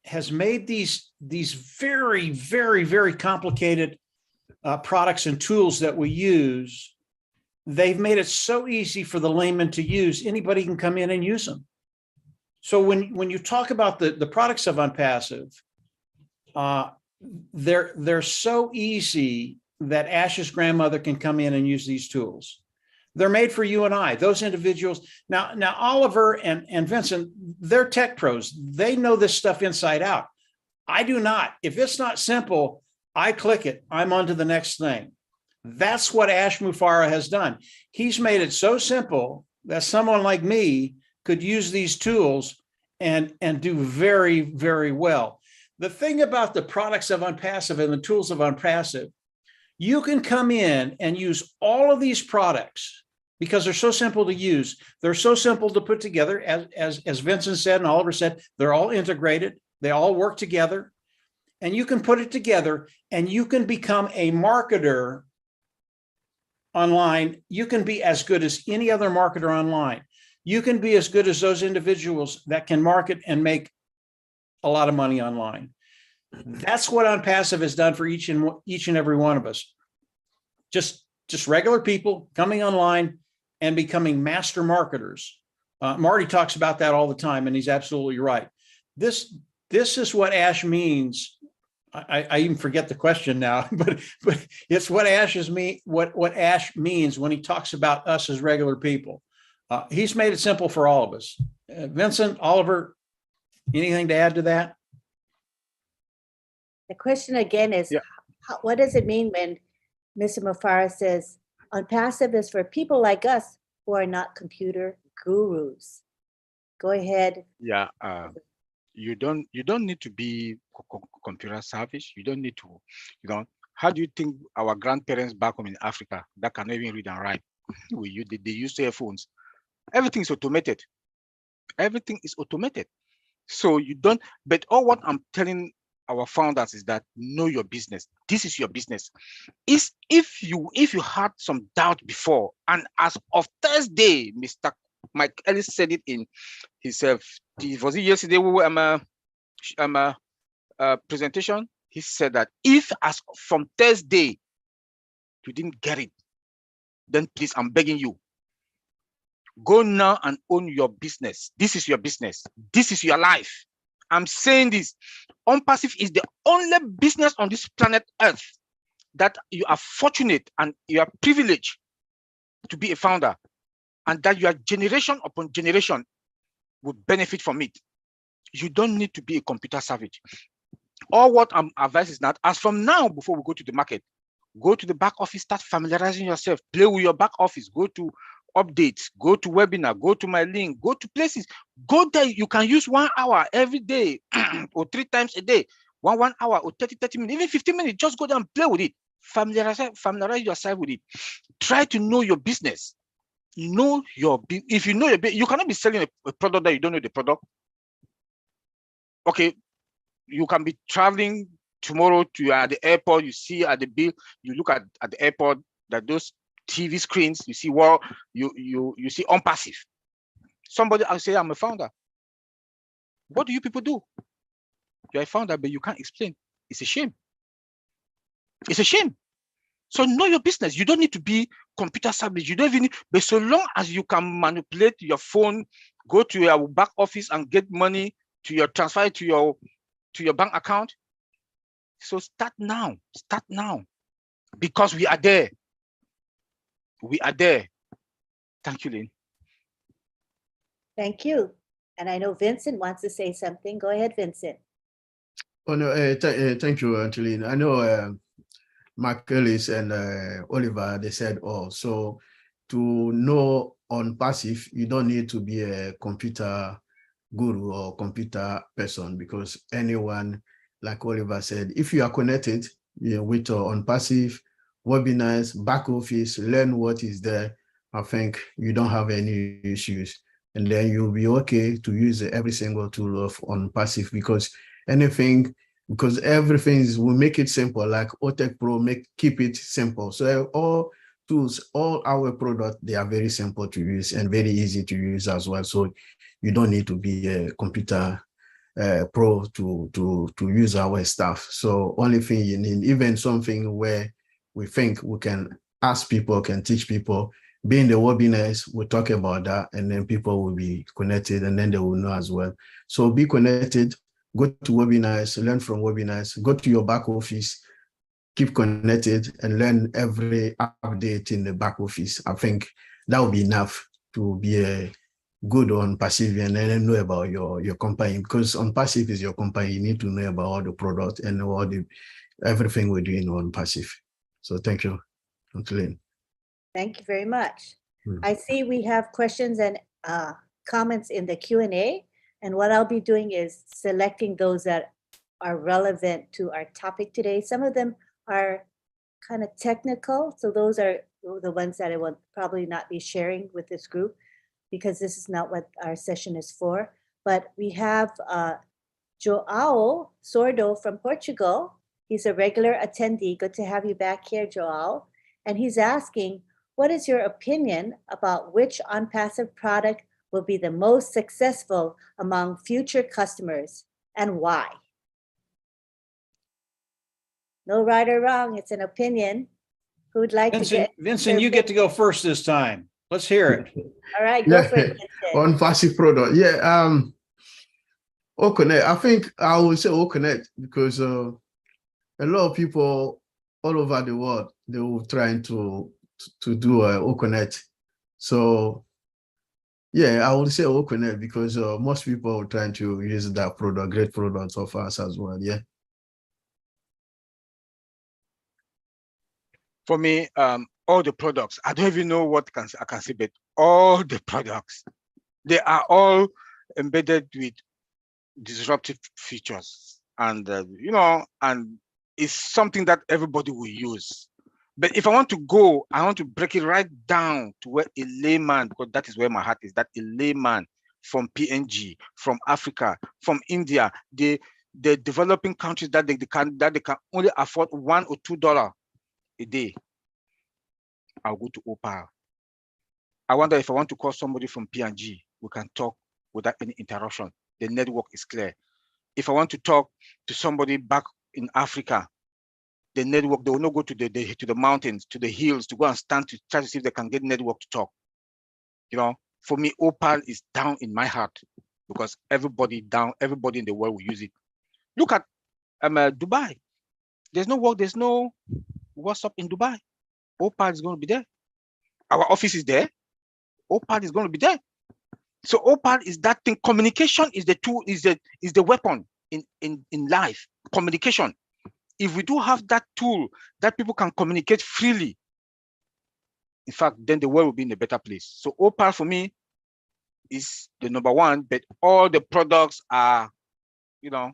has made these very, very, very complicated products and tools that we use. They've made it so easy for the layman to use. Anybody can come in and use them. So when you talk about the products of OnPassive, they're so easy that Ash's grandmother can come in and use these tools. They're made for you and I, those individuals. Now Oliver and Vincent, they're tech pros. They know this stuff inside out. I do not. If it's not simple, I click it. I'm on to the next thing. That's what Ash Mufareh has done. He's made it so simple that someone like me could use these tools and do very, very well. The thing about the products of OnPassive and the tools of OnPassive, you can come in and use all of these products because they're so simple to use. They're so simple to put together. As Vincent said and Oliver said, they're all integrated. They all work together. And you can put it together and you can become a marketer online. You can be as good as any other marketer online. You can be as good as those individuals that can market and make a lot of money online. That's what OnPassive has done for each and every one of us. Just regular people coming online and becoming master marketers. Marty talks about that all the time, and he's absolutely right. This is what Ash means. I even forget the question now, but it's what what Ash means when he talks about us as regular people. He's made it simple for all of us. Vincent, Oliver, anything to add to that? The question again is, Yeah. what does it mean when Mr. Mufareh says OnPassive is for people like us who are not computer gurus? Go ahead. Yeah, you don't need to be computer savvy. You don't need to, how do you think our grandparents back home in Africa that cannot even read and write, they use their phones? Everything is automated. Everything is automated. So you don't, but all what I'm telling our founders is that know your business. This is your business. Is if you had some doubt before, and as of Thursday, Mr. Mike Ellis said it in his was it yesterday presentation? He said that if as from Thursday you didn't get it, then please, I'm begging you, go now and own your business. This is your business. This is your life. I'm saying this. OnPassive is the only business on this planet Earth that you are fortunate and you are privileged to be a founder, and that your generation upon generation will benefit from it. You don't need to be a computer savage. All what I'm advising is that as from now, before we go to the market, go to the back office, start familiarizing yourself, play with your back office, go to updates, go to webinar, go to my link, go to places, go there. You can use 1 hour every day or 3 times a day, 1 hour or 30 minutes, even 15 minutes, just go there and play with it. Familiarize yourself with it. Try to know your business. If you know your business, you cannot be selling a product that you don't know the product. Okay, you can be traveling tomorrow to at the airport, you see at the bill, you look at the airport that those TV screens, you see what you see on passive. Somebody I'll say, I'm a founder. What do you people do? You're a founder, but you can't explain. It's a shame. It's a shame. So know your business. You don't need to be computer savvy. You don't even need, but so long as you can manipulate your phone, go to your back office and get money to your transfer to your bank account. So start now. Start now. Because we are there. We are there. Thank you, Lynn. Thank you. And I know Vincent wants to say something. Go ahead, Vincent. Oh no, thank you, Angeline. I know Mark Ellis and Oliver, they said, oh, so to know on passive, you don't need to be a computer guru or computer person, because anyone, like Oliver said, if you are connected with on passive, webinars, back office, learn what is there, I think you don't have any issues. And then you'll be okay to use every single tool of on passive, because everything will make it simple, like Otech Pro keep it simple. So all tools, all our products, they are very simple to use and very easy to use as well. So you don't need to be a computer pro to use our stuff. So only thing you need, even something where we think we can ask people, can teach people, being the webinars, we'll talk about that, and then people will be connected and then they will know as well. So be connected, go to webinars, learn from webinars, go to your back office, keep connected and learn every update in the back office. I think that will be enough to be a good on passive and then know about your company, because on passive is your company. You need to know about all the product and all everything we're doing on passive. So thank you, Lynn. Thank you very much. I see we have questions and comments in the Q&A, and what I'll be doing is selecting those that are relevant to our topic today. Some of them are kind of technical, so those are the ones that I will probably not be sharing with this group, because this is not what our session is for. But we have Joao Sordo from Portugal. He's a regular attendee. Good to have you back here, Joao. And he's asking, what is your opinion about which on-passive product will be the most successful among future customers and why? No right or wrong, it's an opinion. Who would like to get? Vincent, you get to go first this time. Let's hear it. All right, go for it, Vincent. On passive product, yeah. Oconnect, I think I would say Oconnect, because a lot of people all over the world, they were trying to do Oconnect. So yeah, I would say Oconnect, because most people are trying to use that product, great product of us as well. Yeah. For me, all the products, I don't even know what I can say, but all the products, they are all embedded with disruptive features, and and it's something that everybody will use. But if I want to break it right down to where a layman, because that is where my heart is, that a layman from PNG, from Africa, from India, the developing countries that they can only afford $1 or $2 a day, I'll go to Opal. I wonder if I want to call somebody from PNG, we can talk without any interruption. The network is clear. If I want to talk to somebody back in Africa, the network, they will not go to the mountains, to the hills, to go and stand to try to see if they can get network to talk. For me, Opal is down in my heart, because everybody in the world will use it. Look at Dubai. There's no work, there's no WhatsApp in Dubai. Opal is going to be there. Our office is there. Opal is going to be there. So Opal is that thing. Communication is the tool, is the weapon in life. Communication. If we do have that tool that people can communicate freely, in fact, then the world will be in a better place. So Opal for me is the #1, but all the products are, the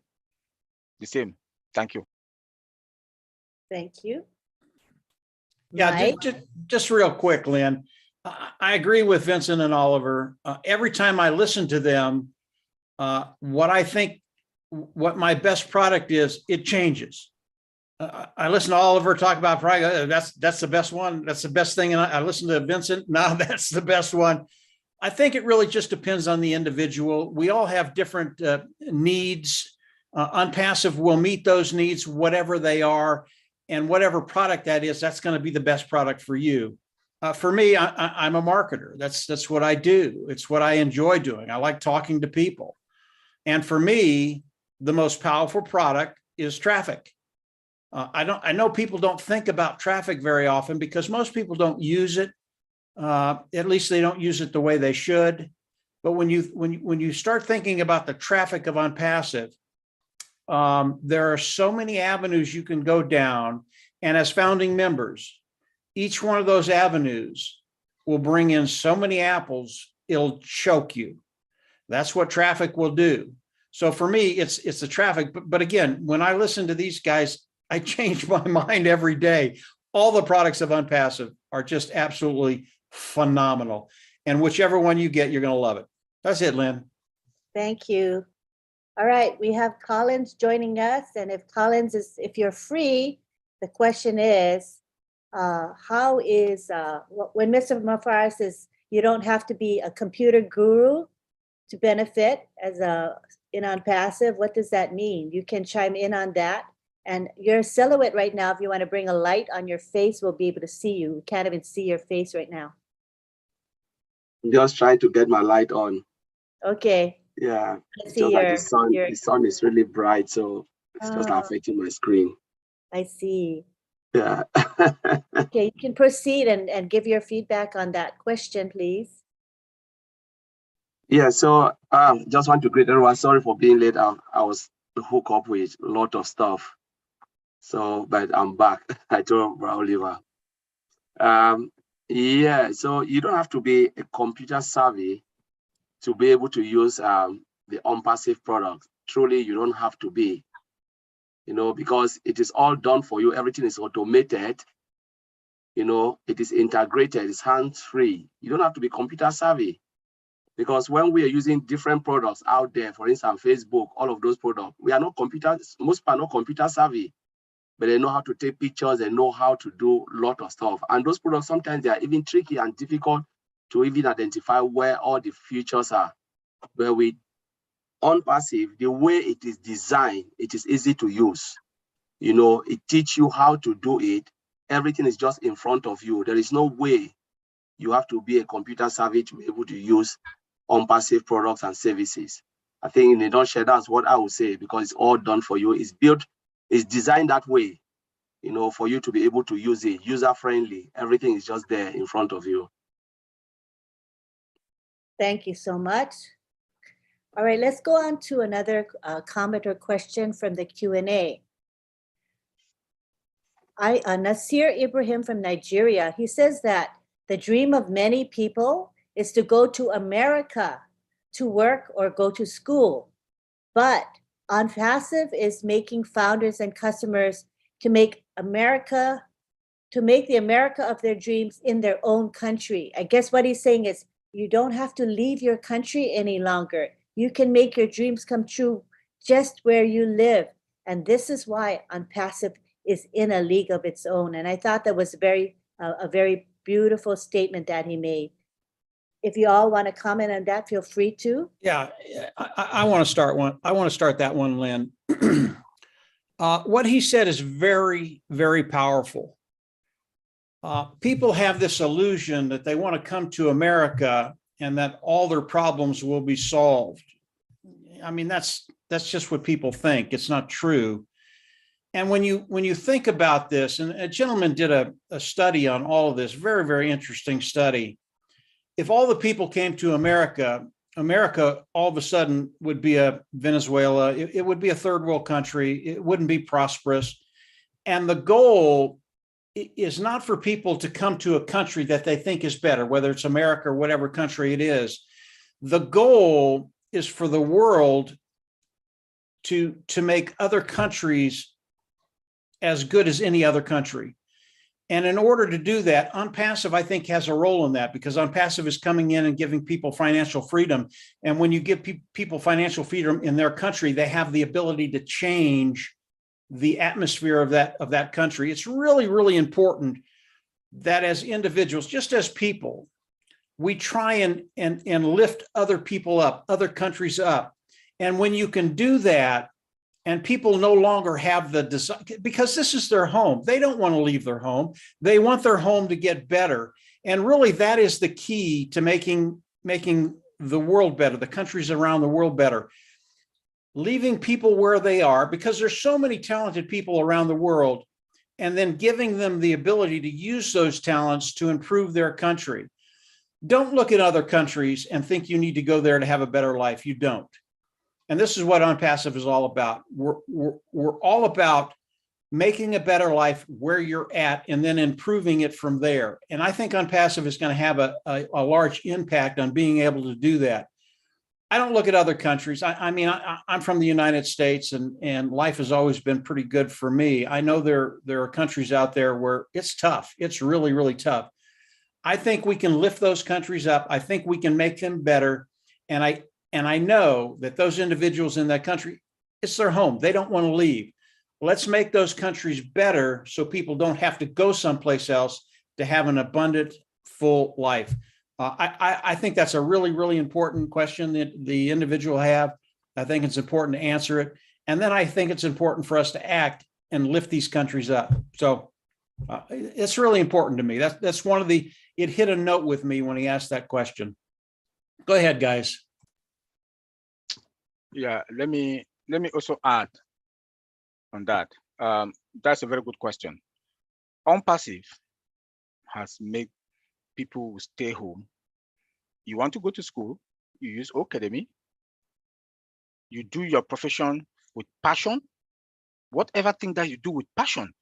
same. Thank you. Thank you. Yeah, just real quick, Lynn. I agree with Vincent and Oliver. Every time I listen to them, what I think what my best product is, it changes. I listen to Oliver talk about product. That's the best one. That's the best thing. And I listen to Vincent. Now that's the best one. I think it really just depends on the individual. We all have different needs. OnPassive will meet those needs, whatever they are, and whatever product that is, that's going to be the best product for you. For me, I'm a marketer. That's what I do. It's what I enjoy doing. I like talking to people. And for me, the most powerful product is traffic. I know people don't think about traffic very often because most people don't use it. At least they don't use it the way they should. But when you start thinking about the traffic of OnPassive, there are so many avenues you can go down. And as founding members, each one of those avenues will bring in so many apples, it'll choke you. That's what traffic will do. So for me, it's the traffic. But again, when I listen to these guys, I change my mind every day. All the products of OnPassive are just absolutely phenomenal. And whichever one you get, you're going to love it. That's it, Lynn. Thank you. All right, we have Collins joining us. And if if you're free, the question is, how is, when Mr. Mafar says you don't have to be a computer guru to benefit in OnPassive, what does that mean? You can chime in on that. And your silhouette right now, if you want to bring a light on your face, we'll be able to see you. We can't even see your face right now. I'm just trying to get my light on. Okay. Yeah. I see just like the sun is really bright, so it's just affecting my screen. I see. Yeah. Okay, you can proceed and give your feedback on that question, please. Yeah, so just want to greet everyone. Sorry for being late. I was hooked up with a lot of stuff. So, but I'm back. I told Oliver. Yeah, so you don't have to be a computer savvy to be able to use the OnPassive product. Truly, you don't have to be, because it is all done for you. Everything is automated. It is integrated. It's hands-free. You don't have to be computer savvy, because when we are using different products out there, for instance, Facebook, all of those products, we are not most people are not computer savvy. But they know how to take pictures, they know how to do a lot of stuff. And those products, sometimes they are even tricky and difficult to even identify where all the features are. But with OnPassive, the way it is designed, it is easy to use. It teaches you how to do it. Everything is just in front of you. There is no way you have to be a computer savvy to be able to use OnPassive products and services. I think in a nutshell, that's what I would say, because it's all done for you. It's designed that way, for you to be able to use it, user-friendly. Everything is just there in front of you. Thank you so much. All right, let's go on to another comment or question from the Q&A. Nasir Ibrahim from Nigeria, he says that the dream of many people is to go to America to work or go to school, but OnPassive is making founders and customers to make the America of their dreams in their own country. I guess what he's saying is you don't have to leave your country any longer. You can make your dreams come true just where you live. And this is why OnPassive is in a league of its own. And I thought that was a very beautiful statement that he made. If you all want to comment on that, feel free to. Yeah, I want to start one. I want to start that one, Lynn. What he said is very, very powerful. People have this illusion that they want to come to America and that all their problems will be solved. I mean, that's just what people think. It's not true. And when you think about this, and a gentleman did a study on all of this, very, very interesting study. If all the people came to America all of a sudden would be a Venezuela. It would be a third world country. It wouldn't be prosperous. And the goal is not for people to come to a country that they think is better, whether it's America or whatever country it is. The goal is for the world to make other countries as good as any other country. And in order to do that, Unpassive, I think, has a role in that, because Unpassive is coming in and giving people financial freedom. And when you give people financial freedom in their country, they have the ability to change the atmosphere of that country. It's really, really important that as individuals, just as people, we try and lift other people up, other countries up. And when you can do that, and people no longer have the desire, because this is their home. They don't want to leave their home. They want their home to get better. And really, that is the key to making the world better, the countries around the world better. Leaving people where they are, because there's so many talented people around the world, and then giving them the ability to use those talents to improve their country. Don't look at other countries and think you need to go there to have a better life. You don't. And this is what Unpassive is all about. We're all about making a better life where you're at and then improving it from there. And I think Unpassive is going to have a large impact on being able to do that. I don't look at other countries. I mean, I'm from the United States, and life has always been pretty good for me. I know there are countries out there where it's tough. It's really, really tough. I think we can lift those countries up. I think we can make them better. And I know that those individuals in that country, it's their home. They don't want to leave. Let's make those countries better so people don't have to go someplace else to have an abundant, full life. I think that's a really, really important question that the individual have. I think it's important to answer it. And then I think it's important for us to act and lift these countries up. So it's really important to me. That's one of the, it hit a note with me when he asked that question. Go ahead, guys. Yeah, let me also add on that. That's a very good question. Unpassive has made people stay home. You want to go to school, you use Academy. You do your profession with passion. Whatever thing that you do with passion,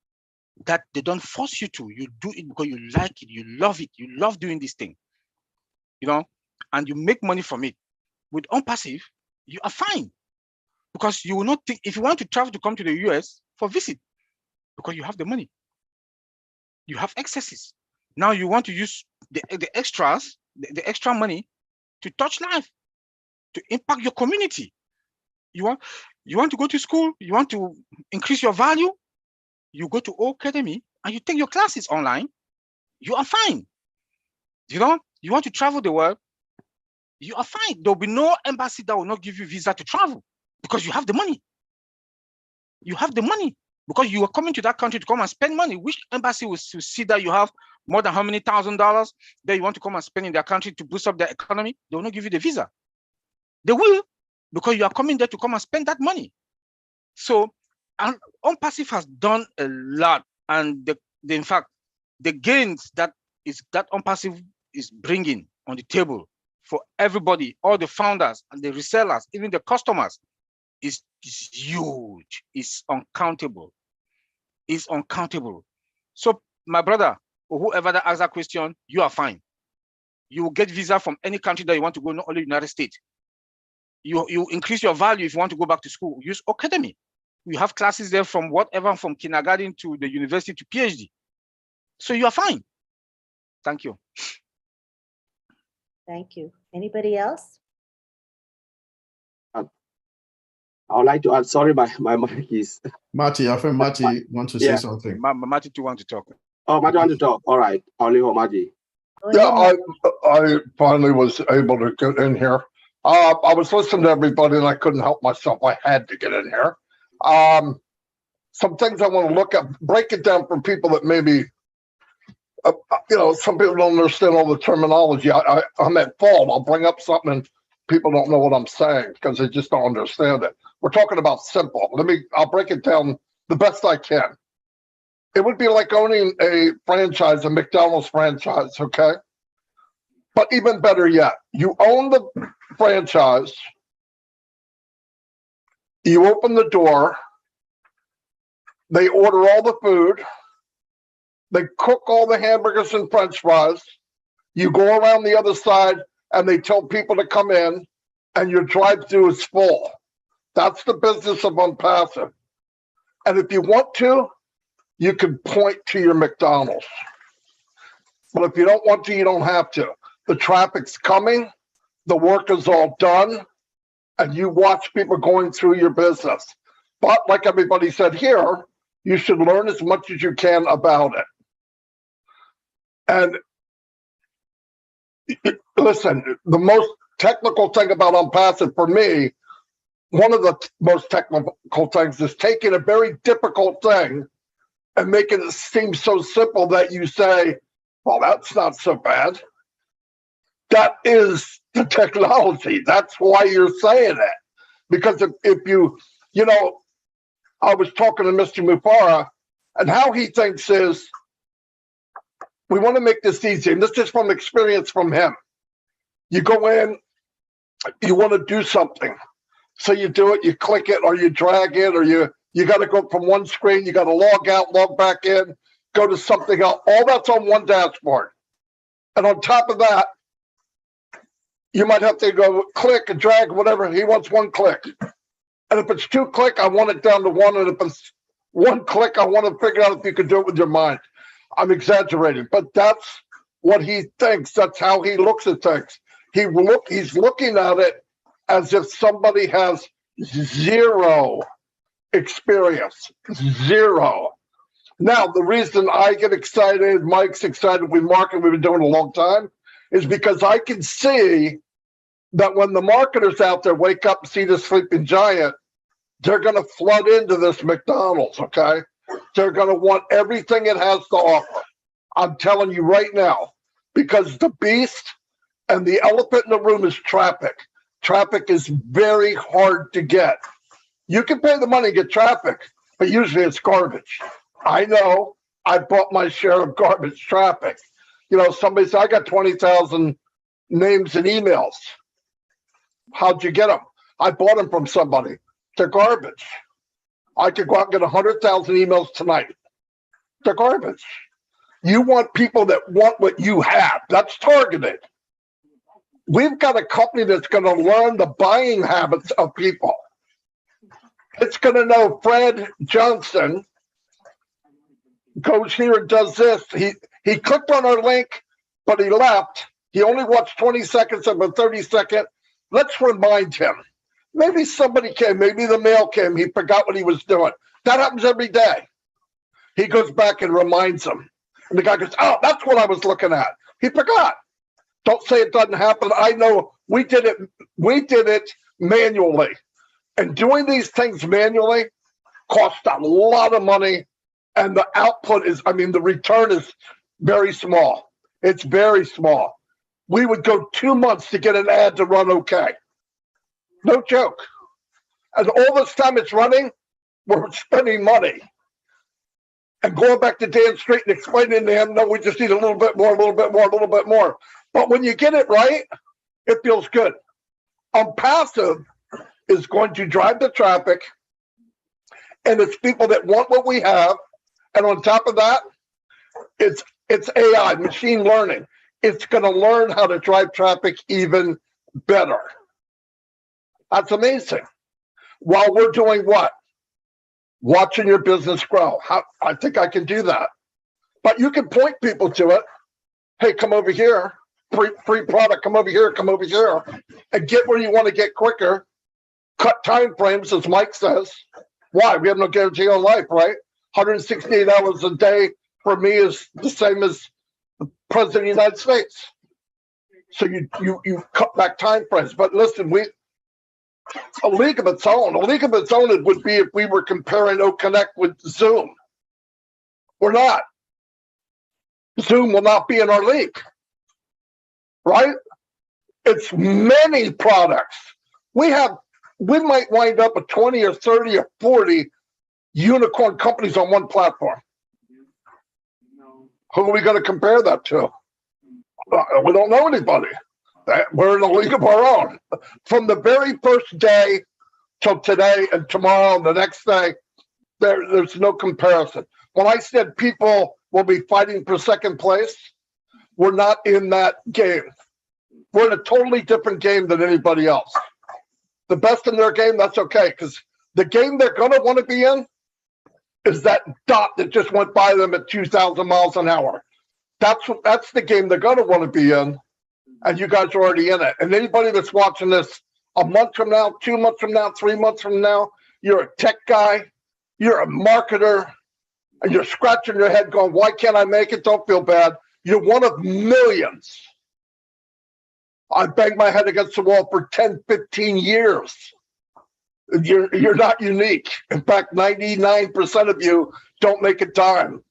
that they don't force you to, you do it because you like it, you love doing this thing, you know, and you make money from it. With Unpassive, you are fine, because you will not think, if you want to travel to come to the US for visit, because you have the money, you have excesses. Now you want to use the extras, the extra money to touch life, to impact your community. You want to go to school, you want to increase your value, you go to Academy and you take your classes online, you are fine. You know, you want to travel the world, you are fine. There'll be no embassy that will not give you visa to travel, because you have the money. You have the money because you are coming to that country to come and spend money. Which embassy will see that you have more than how many $1,000 that you want to come and spend in their country to boost up their economy? They will not give you the visa. They will, because you are coming there to come and spend that money. So, and Unpassive has done a lot, and in fact, the gains that Unpassive is bringing on the table for everybody, all the founders and the resellers, even the customers, is huge. It's uncountable. It's uncountable. So, my brother, or whoever that asks that question, you are fine. You will get visa from any country that you want to go, not only United States. You increase your value if you want to go back to school. Use Academy. We have classes there from whatever, from kindergarten to the university to PhD. So you are fine. Thank you. Thank you. Anybody else? I would like to add, sorry, my mic is. Marty, I think Marty wants to say something. Marty, do you want to talk? Oh, Marty want to talk. All right. Only for Marty. Yeah, I finally was able to get in here. I was listening to everybody and I couldn't help myself. I had to get in here. Some things I want to look at, break it down for people that maybe, some people don't understand all the terminology. I'm at fault. I'll bring up something and people don't know what I'm saying because they just don't understand it. We're talking about simple. I'll break it down the best I can. It would be like owning a franchise, a McDonald's franchise, okay? But even better yet, you own the franchise, you open the door, they order all the food, they cook all the hamburgers and french fries, you go around the other side and they tell people to come in and your drive-thru is full. That's the business of Unpassive. And if you want to, you can point to your McDonald's. But if you don't want to, you don't have to. The traffic's coming, the work is all done, and you watch people going through your business. But like everybody said here, you should learn as much as you can about it. And listen, the most technical thing about Unpassive for me, one of the most technical things is taking a very difficult thing and making it seem so simple that you say, well, that's not so bad. That is the technology. That's why you're saying it. Because if you, you know, I was talking to Mr. Mufara, and how he thinks is, we want to make this easy. And this is from experience from him. You go in, you want to do something. So you do it, you click it, or you drag it, or you got to go from one screen, you got to log out, log back in, go to something else. All that's on one dashboard. And on top of that, you might have to go click and drag, whatever. He wants one click. And if it's 2 click, I want it down to 1. And if it's 1 click, I want to figure out if you can do it with your mind. I'm exaggerating, but that's what he thinks. That's how he looks at things. He's looking at it as if somebody has zero experience, zero. Now, the reason I get excited, Mike's excited, we've been doing it a long time, is because I can see that when the marketers out there wake up and see the sleeping giant, they're going to flood into this McDonald's, okay? They're going to want everything it has to offer. I'm telling you right now, because the beast and the elephant in the room is traffic. Traffic is very hard to get. You can pay the money to get traffic, but usually it's garbage. I know. I bought my share of garbage traffic. You know, somebody said, I got 20,000 names and emails. How'd you get them? I bought them from somebody. They're garbage. I could go out and get 100,000 emails tonight. They're garbage. You want people that want what you have. That's targeted. We've got a company that's going to learn the buying habits of people. It's going to know Fred Johnson goes here and does this. He clicked on our link, but he left. He only watched 20 seconds of a 30-second. Let's remind him. Maybe somebody came, maybe the mail came, he forgot what he was doing. That happens every day. He goes back and reminds him. And the guy goes, oh, that's what I was looking at. He forgot. Don't say it doesn't happen. I know we did it manually. And doing these things manually costs a lot of money. And the output is, the return is very small. It's very small. We would go 2 months to get an ad to run okay. No joke. And all this time it's running, we're spending money. And going back to Dan Street and explaining to him, no, we just need a little bit more, a little bit more, a little bit more. But when you get it right, it feels good. Passive is going to drive the traffic, and it's people that want what we have. And on top of that, it's AI, machine learning. It's going to learn how to drive traffic even better. That's amazing. While we're doing what? Watching your business grow. I think I can do that. But you can point people to it. Hey, come over here. Free product. Come over here. Come over here. And get where you want to get quicker. Cut time frames, as Mike says. Why? We have no guarantee on life, right? 168 hours a day for me is the same as the President of the United States. So you cut back time frames. But listen, a league of its own. A league of its own it would be if we were comparing OConnect with Zoom. We're not. Zoom will not be in our league. Right? It's many products. We might wind up with 20 or 30 or 40 unicorn companies on one platform. Who are we going to compare that to? We don't know anybody. We're in a league of our own. From the very first day till today and tomorrow and the next day, there's no comparison. When I said people will be fighting for second place, we're not in that game. We're in a totally different game than anybody else. The best in their game, that's okay, because the game they're going to want to be in is that dot that just went by them at 2,000 miles an hour. That's the game they're going to want to be in, and you guys are already in it. And anybody that's watching this a month from now, 2 months from now, 3 months from now, you're a tech guy, you're a marketer, and you're scratching your head going, why can't I make it? Don't feel bad. You're one of millions. I banged my head against the wall for 10, 15 years. You're not unique. In fact, 99% of you don't make a dime.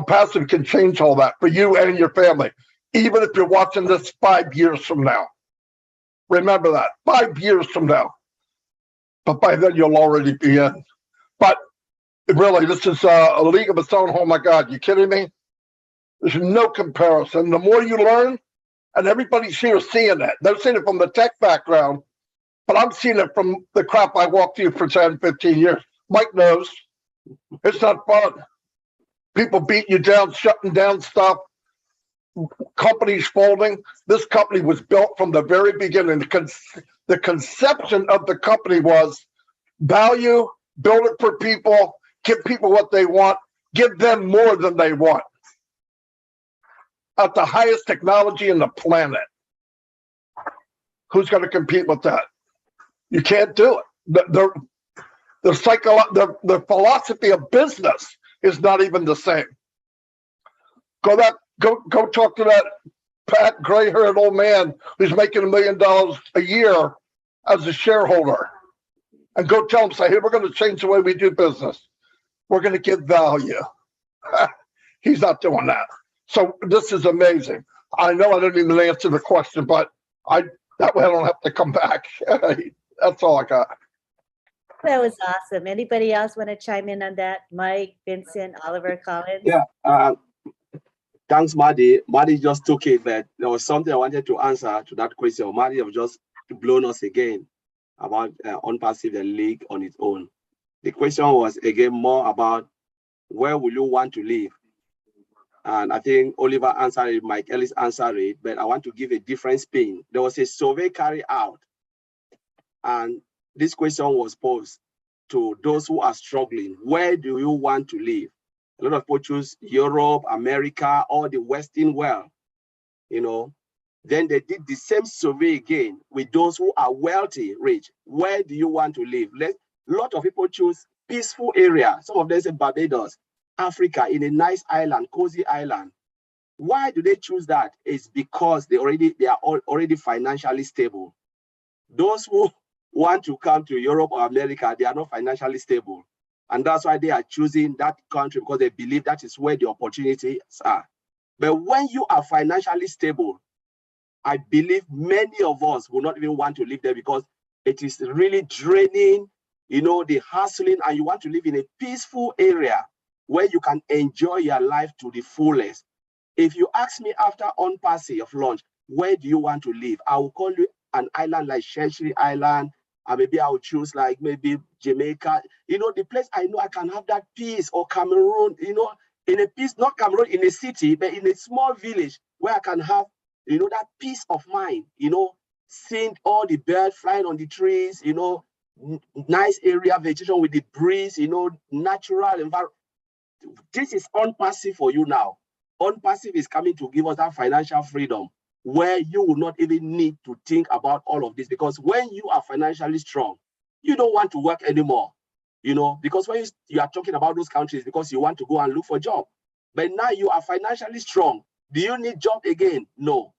Passive can change all that for you and your family, even if you're watching this 5 years from now. Remember that, 5 years from now. But by then, you'll already be in. But really, this is a league of its own. Oh, my God, you kidding me? There's no comparison. The more you learn, and everybody's here seeing it. They're seeing it from the tech background, but I'm seeing it from the crap I walked through for 10, 15 years. Mike knows. It's not fun. People beating you down, shutting down stuff, companies folding. This company was built from the very beginning. The conception of the company was value, build it for people, give people what they want, give them more than they want. At the highest technology in the planet. Who's going to compete with that? You can't do it. The philosophy of business is not even the same. Go talk to that fat, gray-haired old man who's making $1 million a year as a shareholder, and go tell him, say, hey, we're going to change the way we do business. We're going to give value. He's not doing that. So this is amazing. I know I didn't even answer the question, but that way I don't have to come back. That's all I got. That was awesome. Anybody else want to chime in on that? Mike, Vincent, Oliver, Collins? Yeah. Thanks, Maddie. Maddie just took it, but there was something I wanted to answer to that question. Maddie have just blown us again about unpassive the league on its own. The question was again more about where will you want to live? And I think Oliver answered it, Mike Ellis answered it, but I want to give a different spin. There was a survey carried out, and this question was posed to those who are struggling. Where do you want to live? A lot of people choose Europe, America, or the Western world, you know. Then they did the same survey again with those who are wealthy, rich. Where do you want to live? A lot of people choose peaceful area. Some of them say Barbados, Africa, in a nice island, cozy island. Why do they choose that? It's because they are already financially stable. Those who want to come to Europe or America, they are not financially stable. And that's why they are choosing that country, because they believe that is where the opportunities are. But when you are financially stable, I believe many of us will not even want to live there because it is really draining, you know, the hustling, and you want to live in a peaceful area where you can enjoy your life to the fullest. If you ask me after unpassive launch, where do you want to live? I will call you an island like Seychelles Island, and maybe I will choose like maybe Jamaica. You know, the place I know I can have that peace, or Cameroon, you know, in a peace, not Cameroon in a city, but in a small village where I can have, you know, that peace of mind, you know, seeing all the birds flying on the trees, you know, nice area, vegetation with the breeze, you know, natural environment. This is unpassive for you now. Unpassive is coming to give us that financial freedom where you will not even need to think about all of this, because when you are financially strong, you don't want to work anymore, you know, because when you are talking about those countries, because you want to go and look for a job. But now you are financially strong. Do you need job again? No.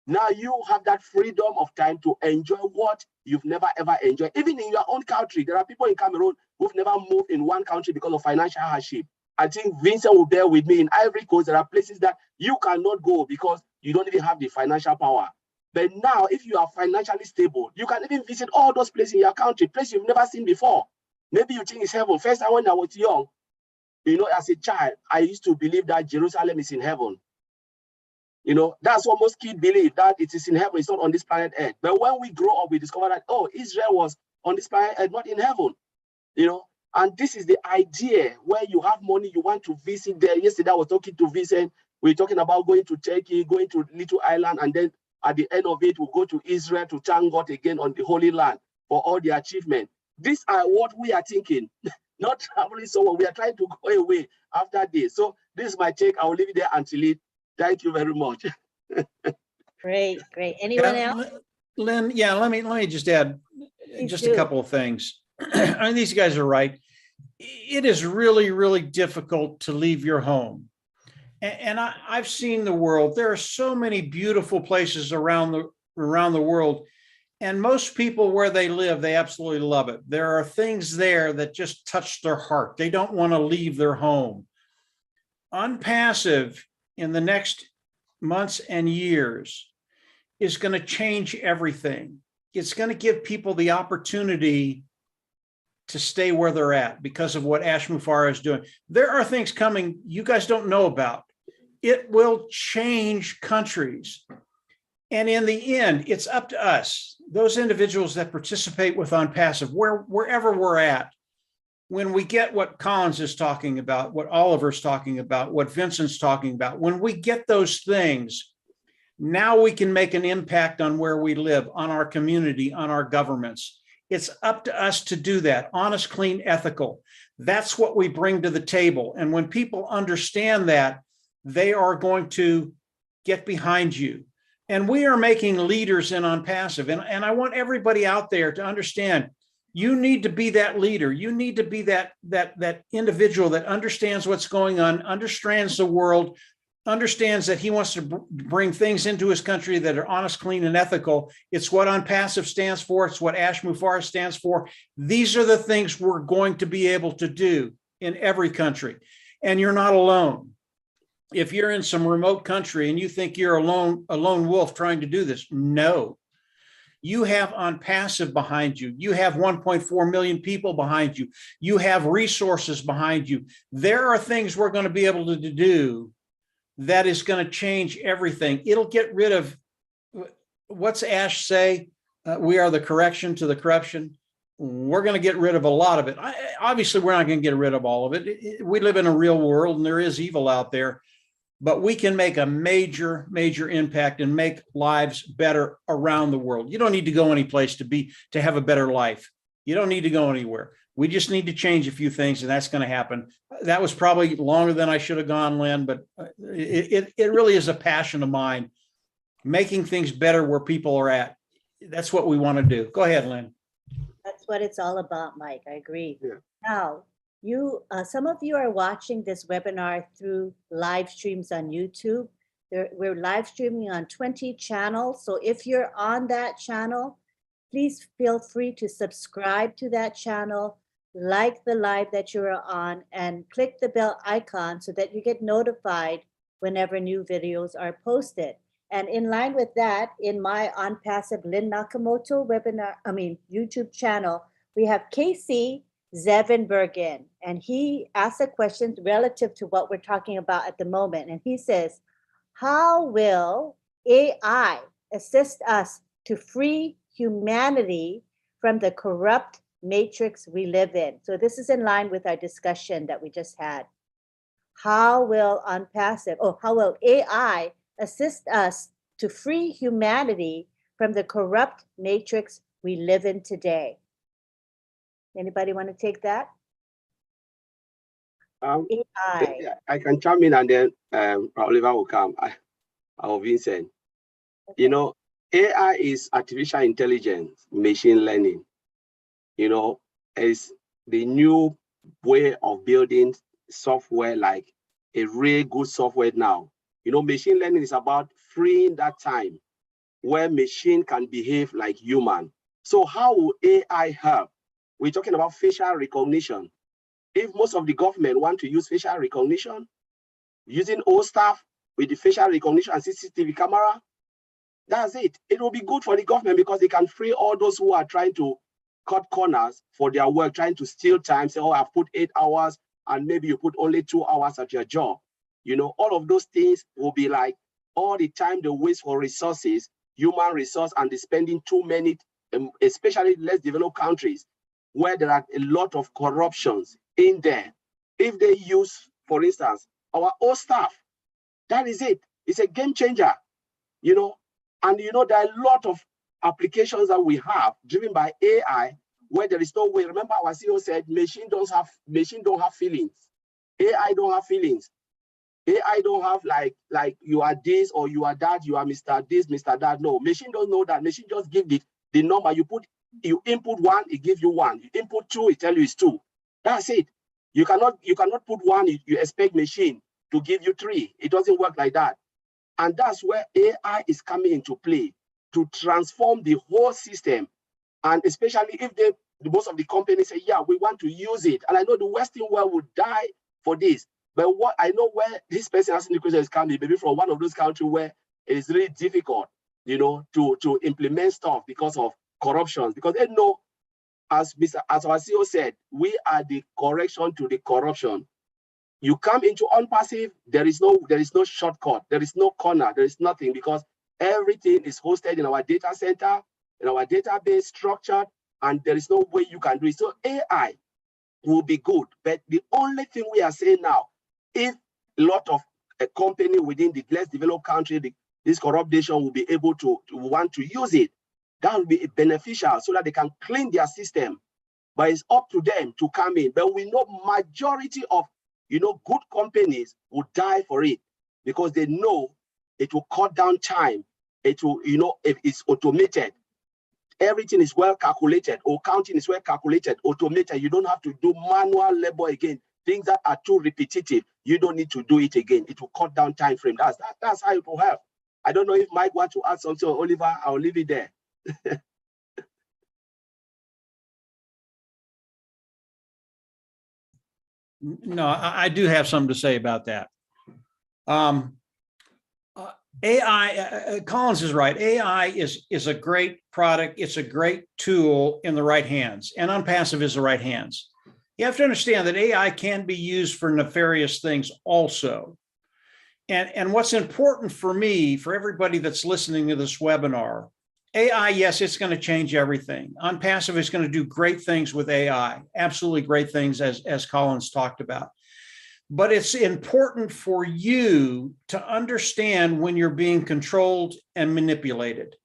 Now you have that freedom of time to enjoy what you've never ever enjoyed. Even in your own country, there are people in Cameroon who've never moved in one country because of financial hardship. I think Vincent will bear with me. In Ivory Coast, there are places that you cannot go because you don't even have the financial power. But now, if you are financially stable, you can even visit all those places in your country, places you've never seen before. Maybe you think it's heaven. First time when I was young, you know, as a child, I used to believe that Jerusalem is in heaven. You know, that's what most kids believe, that it is in heaven, it's not on this planet Earth. But when we grow up, we discover that, oh, Israel was on this planet Earth, not in heaven. You know, and this is the idea where you have money, you want to visit there. Yesterday, I was talking to Vincent. We were talking about going to Turkey, going to Little Island, and then at the end of it, we'll go to Israel to thank God again on the Holy Land for all the achievement. These are what we are thinking. not traveling somewhere. We are trying to go away after this. So this is my take. I will leave it there until it. Thank you very much. Great, great. Anyone else? Lynn, yeah, let me just add just a couple of things. I mean, these guys are right. It is really, really difficult to leave your home. And I've seen the world. There are so many beautiful places around the world. And most people where they live, they absolutely love it. There are things there that just touch their heart. They don't want to leave their home. Unpassive in the next months and years is going to change everything. It's going to give people the opportunity to stay where they're at because of what Ash Mufareh is doing. There are things coming you guys don't know about. It will change countries. And in the end, it's up to us, those individuals that participate with Unpassive, wherever we're at, when we get what Collins is talking about, what Oliver's talking about, what Vincent's talking about, when we get those things, now we can make an impact on where we live, on our community, on our governments. It's up to us to do that. Honest, clean, ethical. That's what we bring to the table. And when people understand that, they are going to get behind you. And we are making leaders in Unpassive. And I want everybody out there to understand, you need to be that leader. You need to be that individual that understands what's going on, understands the world, understands that he wants to bring things into his country that are honest, clean, and ethical. It's what Unpassive stands for. It's what Ash Mufareh stands for. These are the things we're going to be able to do in every country. And you're not alone. If you're in some remote country and you think you're a lone wolf trying to do this, no. You have Unpassive behind you. You have 1.4 million people behind you. You have resources behind you. There are things we're going to be able to do that is going to change everything. It'll get rid of, what's Ash say? We are the correction to the corruption. We're going to get rid of a lot of it. Obviously, we're not going to get rid of all of it. We live in a real world and there is evil out there. But we can make a major, major impact and make lives better around the world. You don't need to go any place to have a better life. You don't need to go anywhere. We just need to change a few things, and that's going to happen. That was probably longer than I should have gone, Lynn, but it really is a passion of mine, making things better where people are at. That's what we want to do. Go ahead, Lynn. That's what it's all about, Mike. I agree. Yeah. Now, some of you are watching this webinar through live streams on YouTube. We're live streaming on 20 channels. So if you're on that channel, please feel free to subscribe to that channel, like the live that you're on, and click the bell icon so that you get notified whenever new videos are posted. And in line with that, in my Unpassive Lynn Nakamoto YouTube channel, we have Casey Zevenbergen, and he asked a question relative to what we're talking about at the moment. And he says, how will AI assist us to free humanity from the corrupt matrix we live in? So this is in line with our discussion that we just had. How will AI assist us to free humanity from the corrupt matrix we live in today? Anybody want to take that? AI. I can chime in and then Oliver will come. Or Vincent. Okay. You know, AI is artificial intelligence, machine learning. You know, is the new way of building software, like a really good software now. You know, machine learning is about freeing that time where machine can behave like human. So how will AI help? We're talking about facial recognition. If most of the government want to use facial recognition, using old stuff with the facial recognition and CCTV camera, that's it. It will be good for the government because they can free all those who are trying to cut corners for their work, trying to steal time, say, oh, I've put 8 hours and maybe you put only 2 hours at your job. You know, all of those things will be like all the time they waste for resources, human resource, and they're spending too many, especially less developed countries, where there are a lot of corruptions in there. If they use, for instance, our old staff, that is it. It's a game changer, you know. And you know, there are a lot of applications that we have driven by AI where there is no way. Remember, our CEO said machine don't have feelings. AI don't have feelings. AI don't have like you are this or you are that, you are Mr. This, Mr. That. No, machine don't know that. Machine just give the number. You input 1, it gives you 1. You input 2, it tell you it's 2. That's it. You cannot put 1, you expect machine to give you 3. It doesn't work like that. And that's where AI is coming into play to transform the whole system. And especially if most of the companies say, yeah, we want to use it. And I know the Western world would die for this. But what I know where this person asking the question is coming, maybe from one of those countries where it is really difficult, you know, to implement stuff because of corruption. Because they know, as our CEO said, we are the correction to the corruption. You come into unpassive, there is no shortcut, there is no corner, there is nothing, because everything is hosted in our data center, in our database structured, and there is no way you can do it. So AI will be good, but the only thing we are saying now, if a lot of a company within the less developed country, this corruption will be able to want to use it, that will be beneficial so that they can clean their system. But it's up to them to come in. But we know majority of good companies will die for it because they know it will cut down time. It will, if it's automated, everything is well calculated, or counting is well calculated, automated. You don't have to do manual labor again. Things that are too repetitive, you don't need to do it again. It will cut down time frame. That's how it will help. I don't know if Mike wants to add something, or Oliver, I'll leave it there. No, I do have something to say about that. AI, Collins is right. AI is a great product. It's a great tool in the right hands, and Unpassive is the right hands. You have to understand that AI can be used for nefarious things also. And what's important for me, for everybody that's listening to this webinar, AI, yes, it's going to change everything. Unpassive is going to do great things with AI, absolutely great things, as Collins talked about. But it's important for you to understand when you're being controlled and manipulated.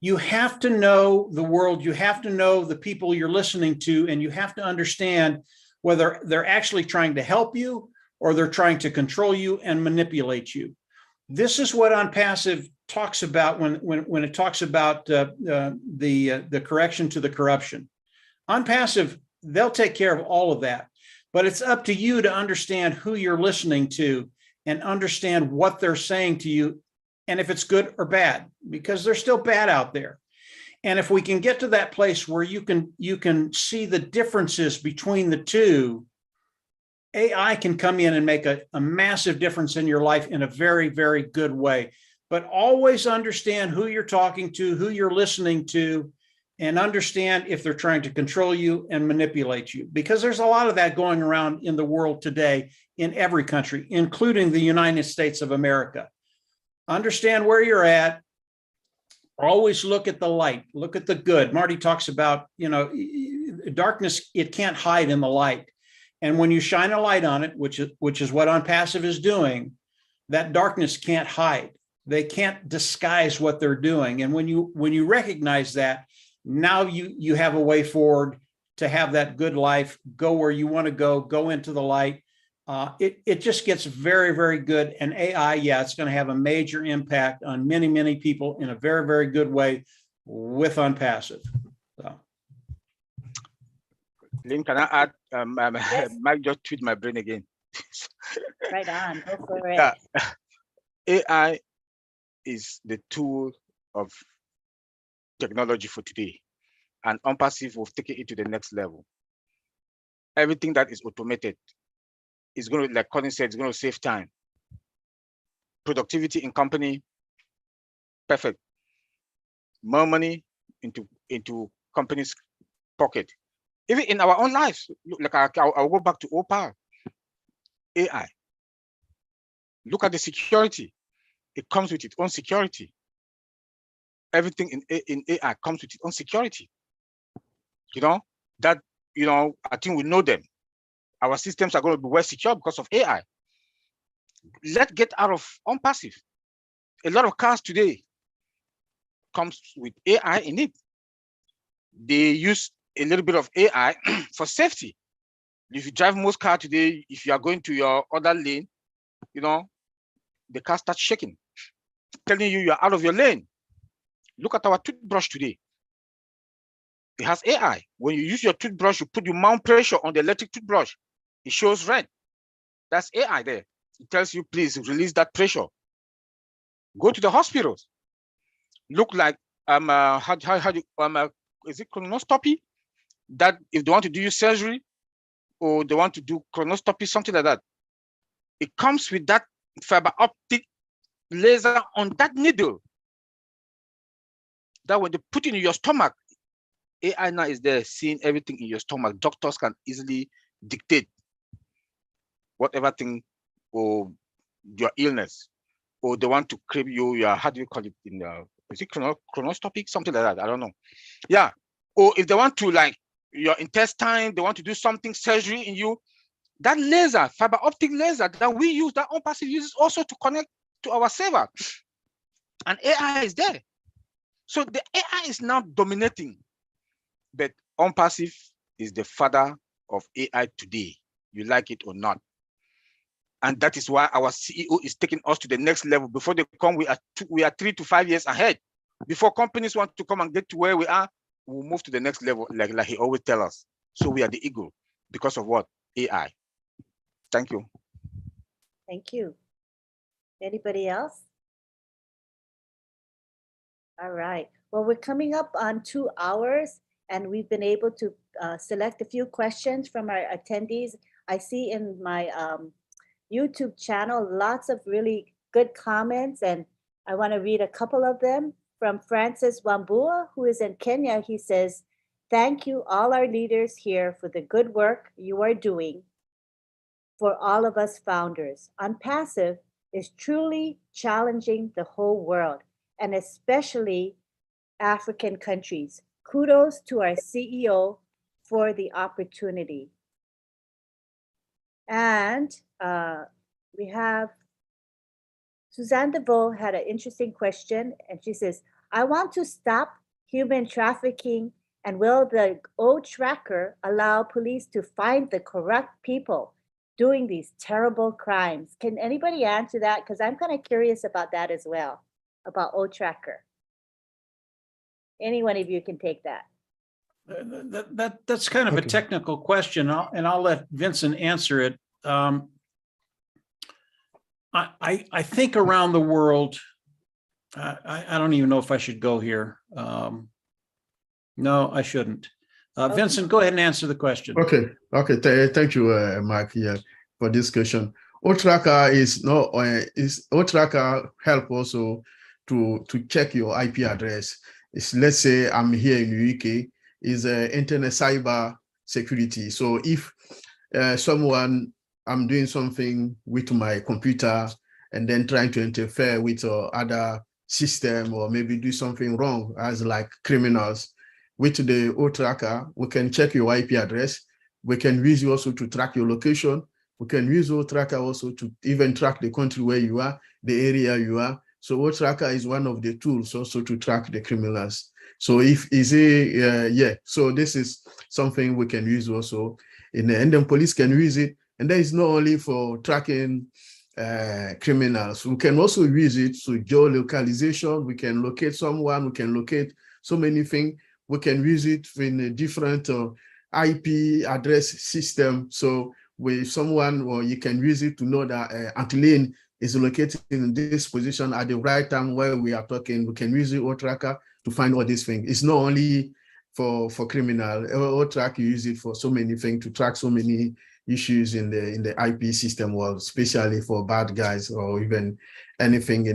You have to know the world, you have to know the people you're listening to, and you have to understand whether they're actually trying to help you or they're trying to control you and manipulate you. This is what Unpassive talks about when it talks about the correction to the corruption. Unpassive, they'll take care of all of that, but it's up to you to understand who you're listening to and understand what they're saying to you, and if it's good or bad, because they're still bad out there. And if we can get to that place where you can see the differences between the two, AI can come in and make a massive difference in your life in a very, very good way. But always understand who you're talking to, who you're listening to, and understand if they're trying to control you and manipulate you, because there's a lot of that going around in the world today in every country, including the United States of America. Understand where you're at. Always look at the light, look at the good. Marty talks about, darkness, it can't hide in the light. And when you shine a light on it, which is what Unpassive is doing, that darkness can't hide. They can't disguise what they're doing. And when you recognize that, now you have a way forward to have that good life, go where you want to go into the light. It just gets very, very good. And AI, yeah, it's going to have a major impact on many, many people in a very, very good way with Unpassive. So. Lynn, can I add? Yes. Mike just tweet my brain again. Right on, go for it. AI is the tool of technology for today, and Unpassive will take it to the next level. Everything that is automated is going to, like Colin said, it's going to save time. Productivity in company, perfect. More money into companies' pocket. Even in our own lives, like I'll go back to OPA, AI. Look at the security. It comes with its own security. Everything in AI comes with its own security. I think we know them. Our systems are going to be well secure because of AI. Let's get out of Unpassive. A lot of cars today comes with AI in it. They use a little bit of AI for safety. If you drive most car today, if you are going to your other lane, you know, the car starts shaking, telling you you're out of your lane. Look at our toothbrush today. It has AI. When you use your toothbrush, you put your mount pressure on the electric toothbrush. It shows red. That's AI there. It tells you, please release that pressure. Go to the hospitals. Look like is it colonoscopy? That if they want to do you surgery or they want to do colonoscopy, something like that, it comes with that fiber optic laser on that needle. That when they put it in your stomach, AI now is there seeing everything in your stomach. Doctors can easily dictate whatever thing or your illness, or they want to crib you, how do you call it in is it colonoscopy, something like that? I don't know. Yeah. Or if they want to like your intestine, they want to do something surgery in you, that laser, fiber optic laser that we use, that OnPassive uses also to connect to our server. And AI is there. So the AI is now dominating. But OnPassive is the father of AI today, you like it or not. And that is why our CEO is taking us to the next level. Before they come, we are 3 to 5 years ahead. Before companies want to come and get to where we are, we'll move to the next level, like he always tells us. So we are the eagle because of what? AI. Thank you. Thank you. Anybody else? All right. Well, we're coming up on 2 hours, and we've been able to select a few questions from our attendees. I see in my YouTube channel lots of really good comments, and I want to read a couple of them. From Francis Wambua, who is in Kenya, he says, "Thank you, all our leaders here, for the good work you are doing for all of us founders. OnPassive is truly challenging the whole world, and especially African countries. Kudos to our CEO for the opportunity." And we have Suzanne DeVoe had an interesting question, and she says, "I want to stop human trafficking, and will the O-Tracker allow police to find the corrupt people doing these terrible crimes?" Can anybody answer that? Because I'm kind of curious about that as well, about O-Tracker. Any one of you can take that. That's kind of a technical question, and I'll let Vincent answer it. I think around the world, I don't even know if I should go here. No, I shouldn't. Vincent, go ahead and answer the question. Okay. Thank you, Mark, here for this question. O-Tracker O-Tracker help also to check your IP address. Let's say I'm here in the UK, is internet cyber security. So if I'm doing something with my computer and then trying to interfere with other system, or maybe do something wrong as like criminals, with the O-Tracker, we can check your IP address. We can use you also to track your location. We can use O-Tracker also to even track the country where you are, the area you are. So O-Tracker is one of the tools also to track the criminals. So so this is something we can use also, and then police can use it. And that is not only for tracking criminals. We can also use it to geolocalization. We can locate someone. We can locate so many things. We can use it in a different IP address system. So with someone, or you can use it to know that Antillean is located in this position at the right time where we are talking. We can use the O-Tracker to find all these things. It's not only for criminal. O-Tracker use it for so many things, to track so many issues in the IP system world, especially for bad guys, or even anything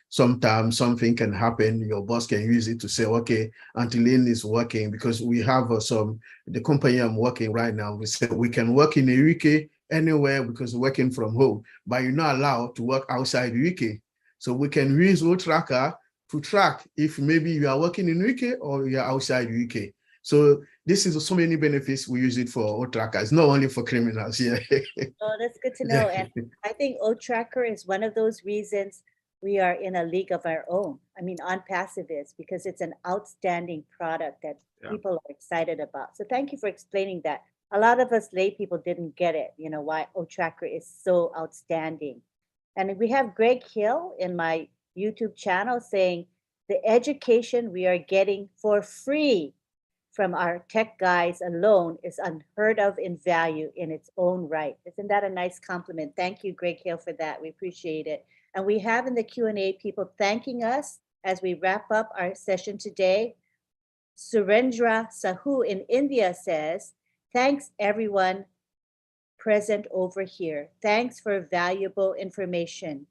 sometimes something can happen. Your boss can use it to say, okay, Antillean is working, because we have the company I'm working right now, we said we can work in the UK anywhere because we're working from home, but you're not allowed to work outside the UK. So we can use O-Tracker to track if maybe you are working in the UK or you're outside the UK. So this is so many benefits. We use it for O-Tracker. It's not only for criminals. Yeah. Oh, that's good to know. And I think O-Tracker is one of those reasons we are in a league of our own. I mean, OnPassive is, because it's an outstanding product that Yeah. people are excited about. So thank you for explaining that. A lot of us lay people didn't get it, why OTracker is so outstanding. And we have Greg Hill in my YouTube channel saying the education we are getting for free from our tech guys alone is unheard of in value in its own right. Isn't that a nice compliment? Thank you, Greg Hill, for that. We appreciate it. And we have in the Q&A people thanking us as we wrap up our session today. Surendra Sahu in India says, thanks everyone present over here. Thanks for valuable information.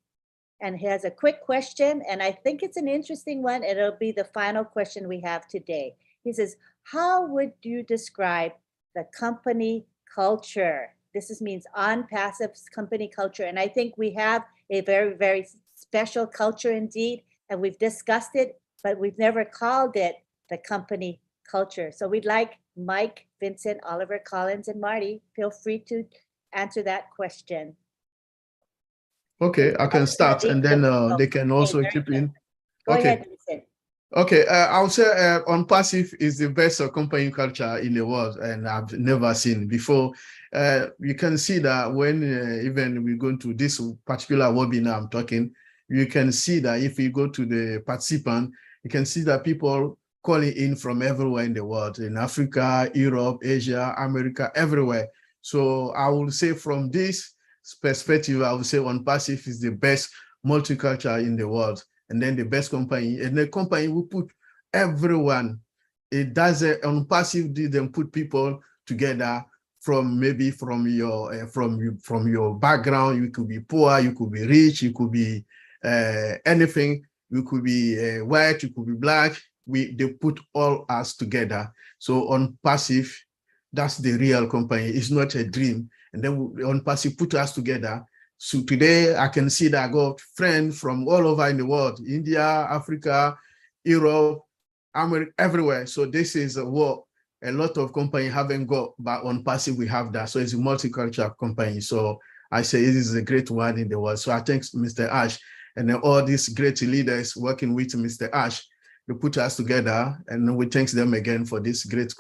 And he has a quick question, and I think it's an interesting one. It'll be the final question we have today. He says, how would you describe the company culture? This means OnPassive's company culture. And I think we have a very, very special culture indeed, and we've discussed it, but we've never called it the company culture. So we'd like Mike, Vincent, Oliver, Collins, and Marty, feel free to answer that question. Okay, I can start, and then they can also very chip good. in. Go Okay. ahead, Vincent. Okay, I would say OnPassive is the best company culture in the world, and I've never seen before. You can see that when even we go to this particular webinar I'm talking, you can see that if you go to the participant, you can see that people calling in from everywhere in the world, in Africa, Europe, Asia, America, everywhere. So I would say from this perspective, I would say OnPassive is the best multicultural in the world. And then the best company, and the company will put everyone. It does OnPassive didn't put people together from maybe from your background. You could be poor, you could be rich, you could be anything. You could be white, you could be black. They put all us together. So OnPassive, that's the real company. It's not a dream. And then OnPassive put us together. So today I can see that I got friends from all over in the world, India, Africa, Europe, America, everywhere. So this is what a lot of companies haven't got, but OnPassive we have that. So it's a multicultural company. So I say it is a great one in the world. So I thank Mr. Ash and then all these great leaders working with Mr. Ash to put us together. And we thank them again for this great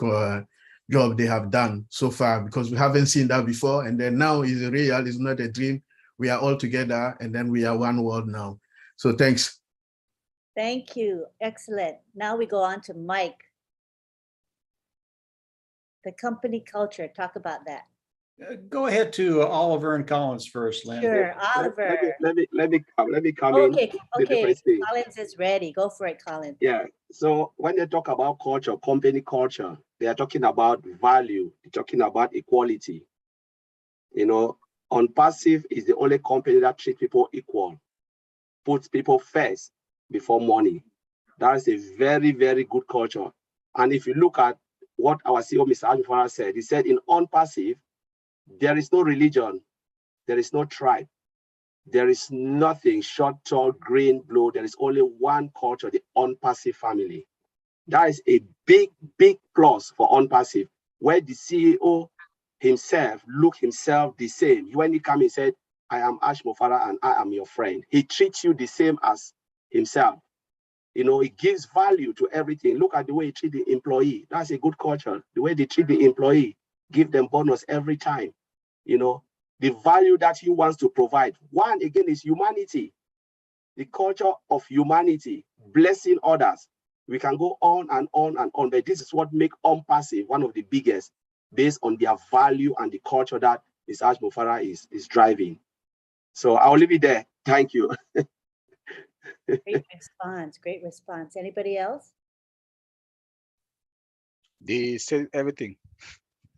job they have done so far, because we haven't seen that before. And then now it's real, it's not a dream. We are all together, and then we are one world now. So thanks. Thank you. Excellent. Now we go on to Mike. The company culture, talk about that. Go ahead to Oliver and Collins first, Lynn. Sure, Oliver. Let me come in. Okay, The okay. difference thing. Collins is ready. Go for it, Collins. Yeah. So when they talk about culture, company culture, they are talking about value. They're talking about equality. OnPassive is the only company that treats people equal, puts people first before money. That is a very, very good culture. And if you look at what our CEO, Mr. Ajufara, said, he said in OnPassive, there is no religion, there is no tribe, there is nothing short, tall, green, blue. There is only one culture, the OnPassive family. That is a big, big plus for OnPassive, where the CEO himself look himself the same. When he came, he said, I am Ash Mofara and I am your friend. He treats you the same as himself. He gives value to everything. Look at the way he treats the employee. That's a good culture. The way they treat the employee, give them bonus every time. The value that he wants to provide. One, again, is humanity. The culture of humanity, blessing others. We can go on and on and on, but this is what makes OnPassive one of the biggest, based on their value and the culture that Ms. Ash Mofara is driving. So I'll leave it there. Thank you. Great response. Great response. Anybody else? They said everything.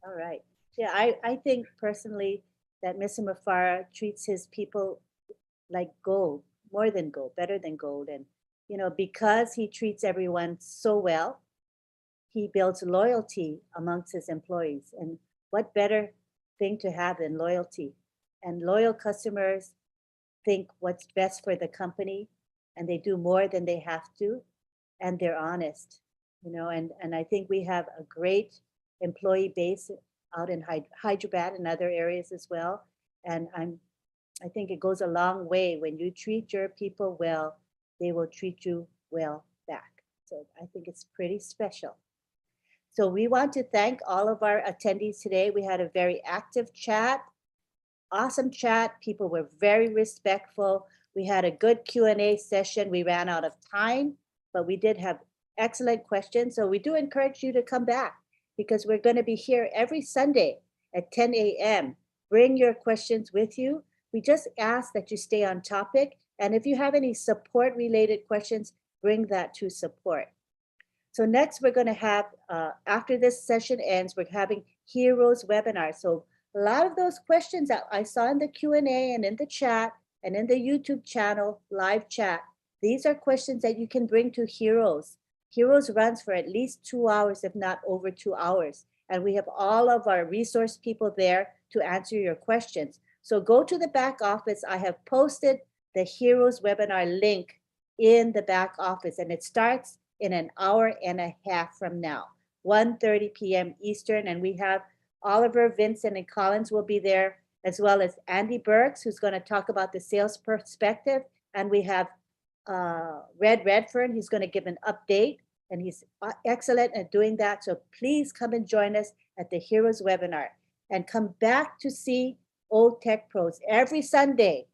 All right. Yeah, I think personally that Mr. Mofara treats his people like gold, more than gold, better than gold. And, because he treats everyone so well, he builds loyalty amongst his employees. And what better thing to have than loyalty? And loyal customers think what's best for the company, and they do more than they have to, and they're honest, and I think we have a great employee base out in Hyderabad and other areas as well. And I'm I think it goes a long way. When you treat your people well, they will treat you well back. So I think it's pretty special. So we want to thank all of our attendees today. We had a very active chat, awesome chat. People were very respectful. We had a good Q&A session. We ran out of time, but we did have excellent questions. So we do encourage you to come back because we're going to be here every Sunday at 10 a.m. Bring your questions with you. We just ask that you stay on topic. And if you have any support related questions, bring that to support. So next we're going to have, after this session ends, we're having Heroes webinar. So a lot of those questions that I saw in the Q&A and in the chat and in the YouTube channel, live chat, these are questions that you can bring to Heroes. Heroes runs for at least 2 hours, if not over 2 hours. And we have all of our resource people there to answer your questions. So go to the back office. I have posted the Heroes webinar link in the back office, and it starts in an hour and a half from now, 1:30 p.m. Eastern. And we have Oliver, Vincent, and Collins will be there, as well as Andy Burks, who's going to talk about the sales perspective. And we have Red Redfern, he's going to give an update, and he's excellent at doing that. So please come and join us at the Heroes webinar and come back to see Otech Pros every Sunday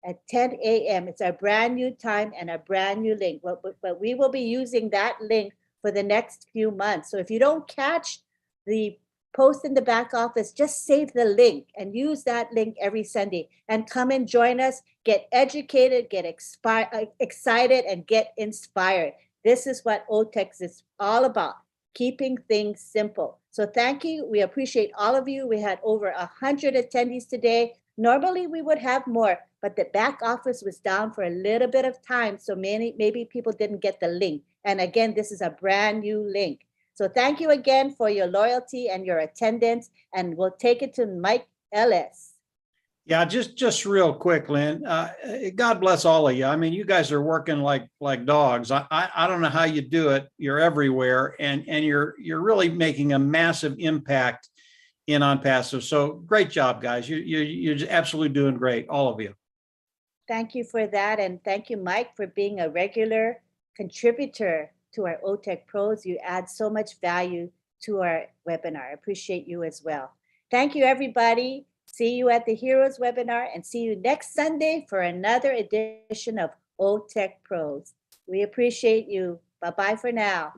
at 10 a.m. It's our brand new time and a brand new link, but we will be using that link for the next few months. So if you don't catch the post in the back office, just save the link and use that link every Sunday and come and join us, get educated, get excited, and get inspired. This is what Otech is all about, keeping things simple. So thank you. We appreciate all of you. We had over 100 attendees today. Normally we would have more, but the back office was down for a little bit of time. So maybe people didn't get the link. And again, this is a brand new link. So thank you again for your loyalty and your attendance, and we'll take it to Mike Ellis. Yeah, just real quick, Lynn. God bless all of you. I mean, you guys are working like dogs. I don't know how you do it. You're everywhere, and you're really making a massive impact in OnPassive. So great job, guys. You're absolutely doing great, all of you. Thank you for that, and thank you, Mike, for being a regular contributor to our Otech Pros. You add so much value to our webinar. I appreciate you as well. Thank you, everybody. See you at the Heroes webinar, and see you next Sunday for another edition of Otech Pros. We appreciate you. Bye-bye for now.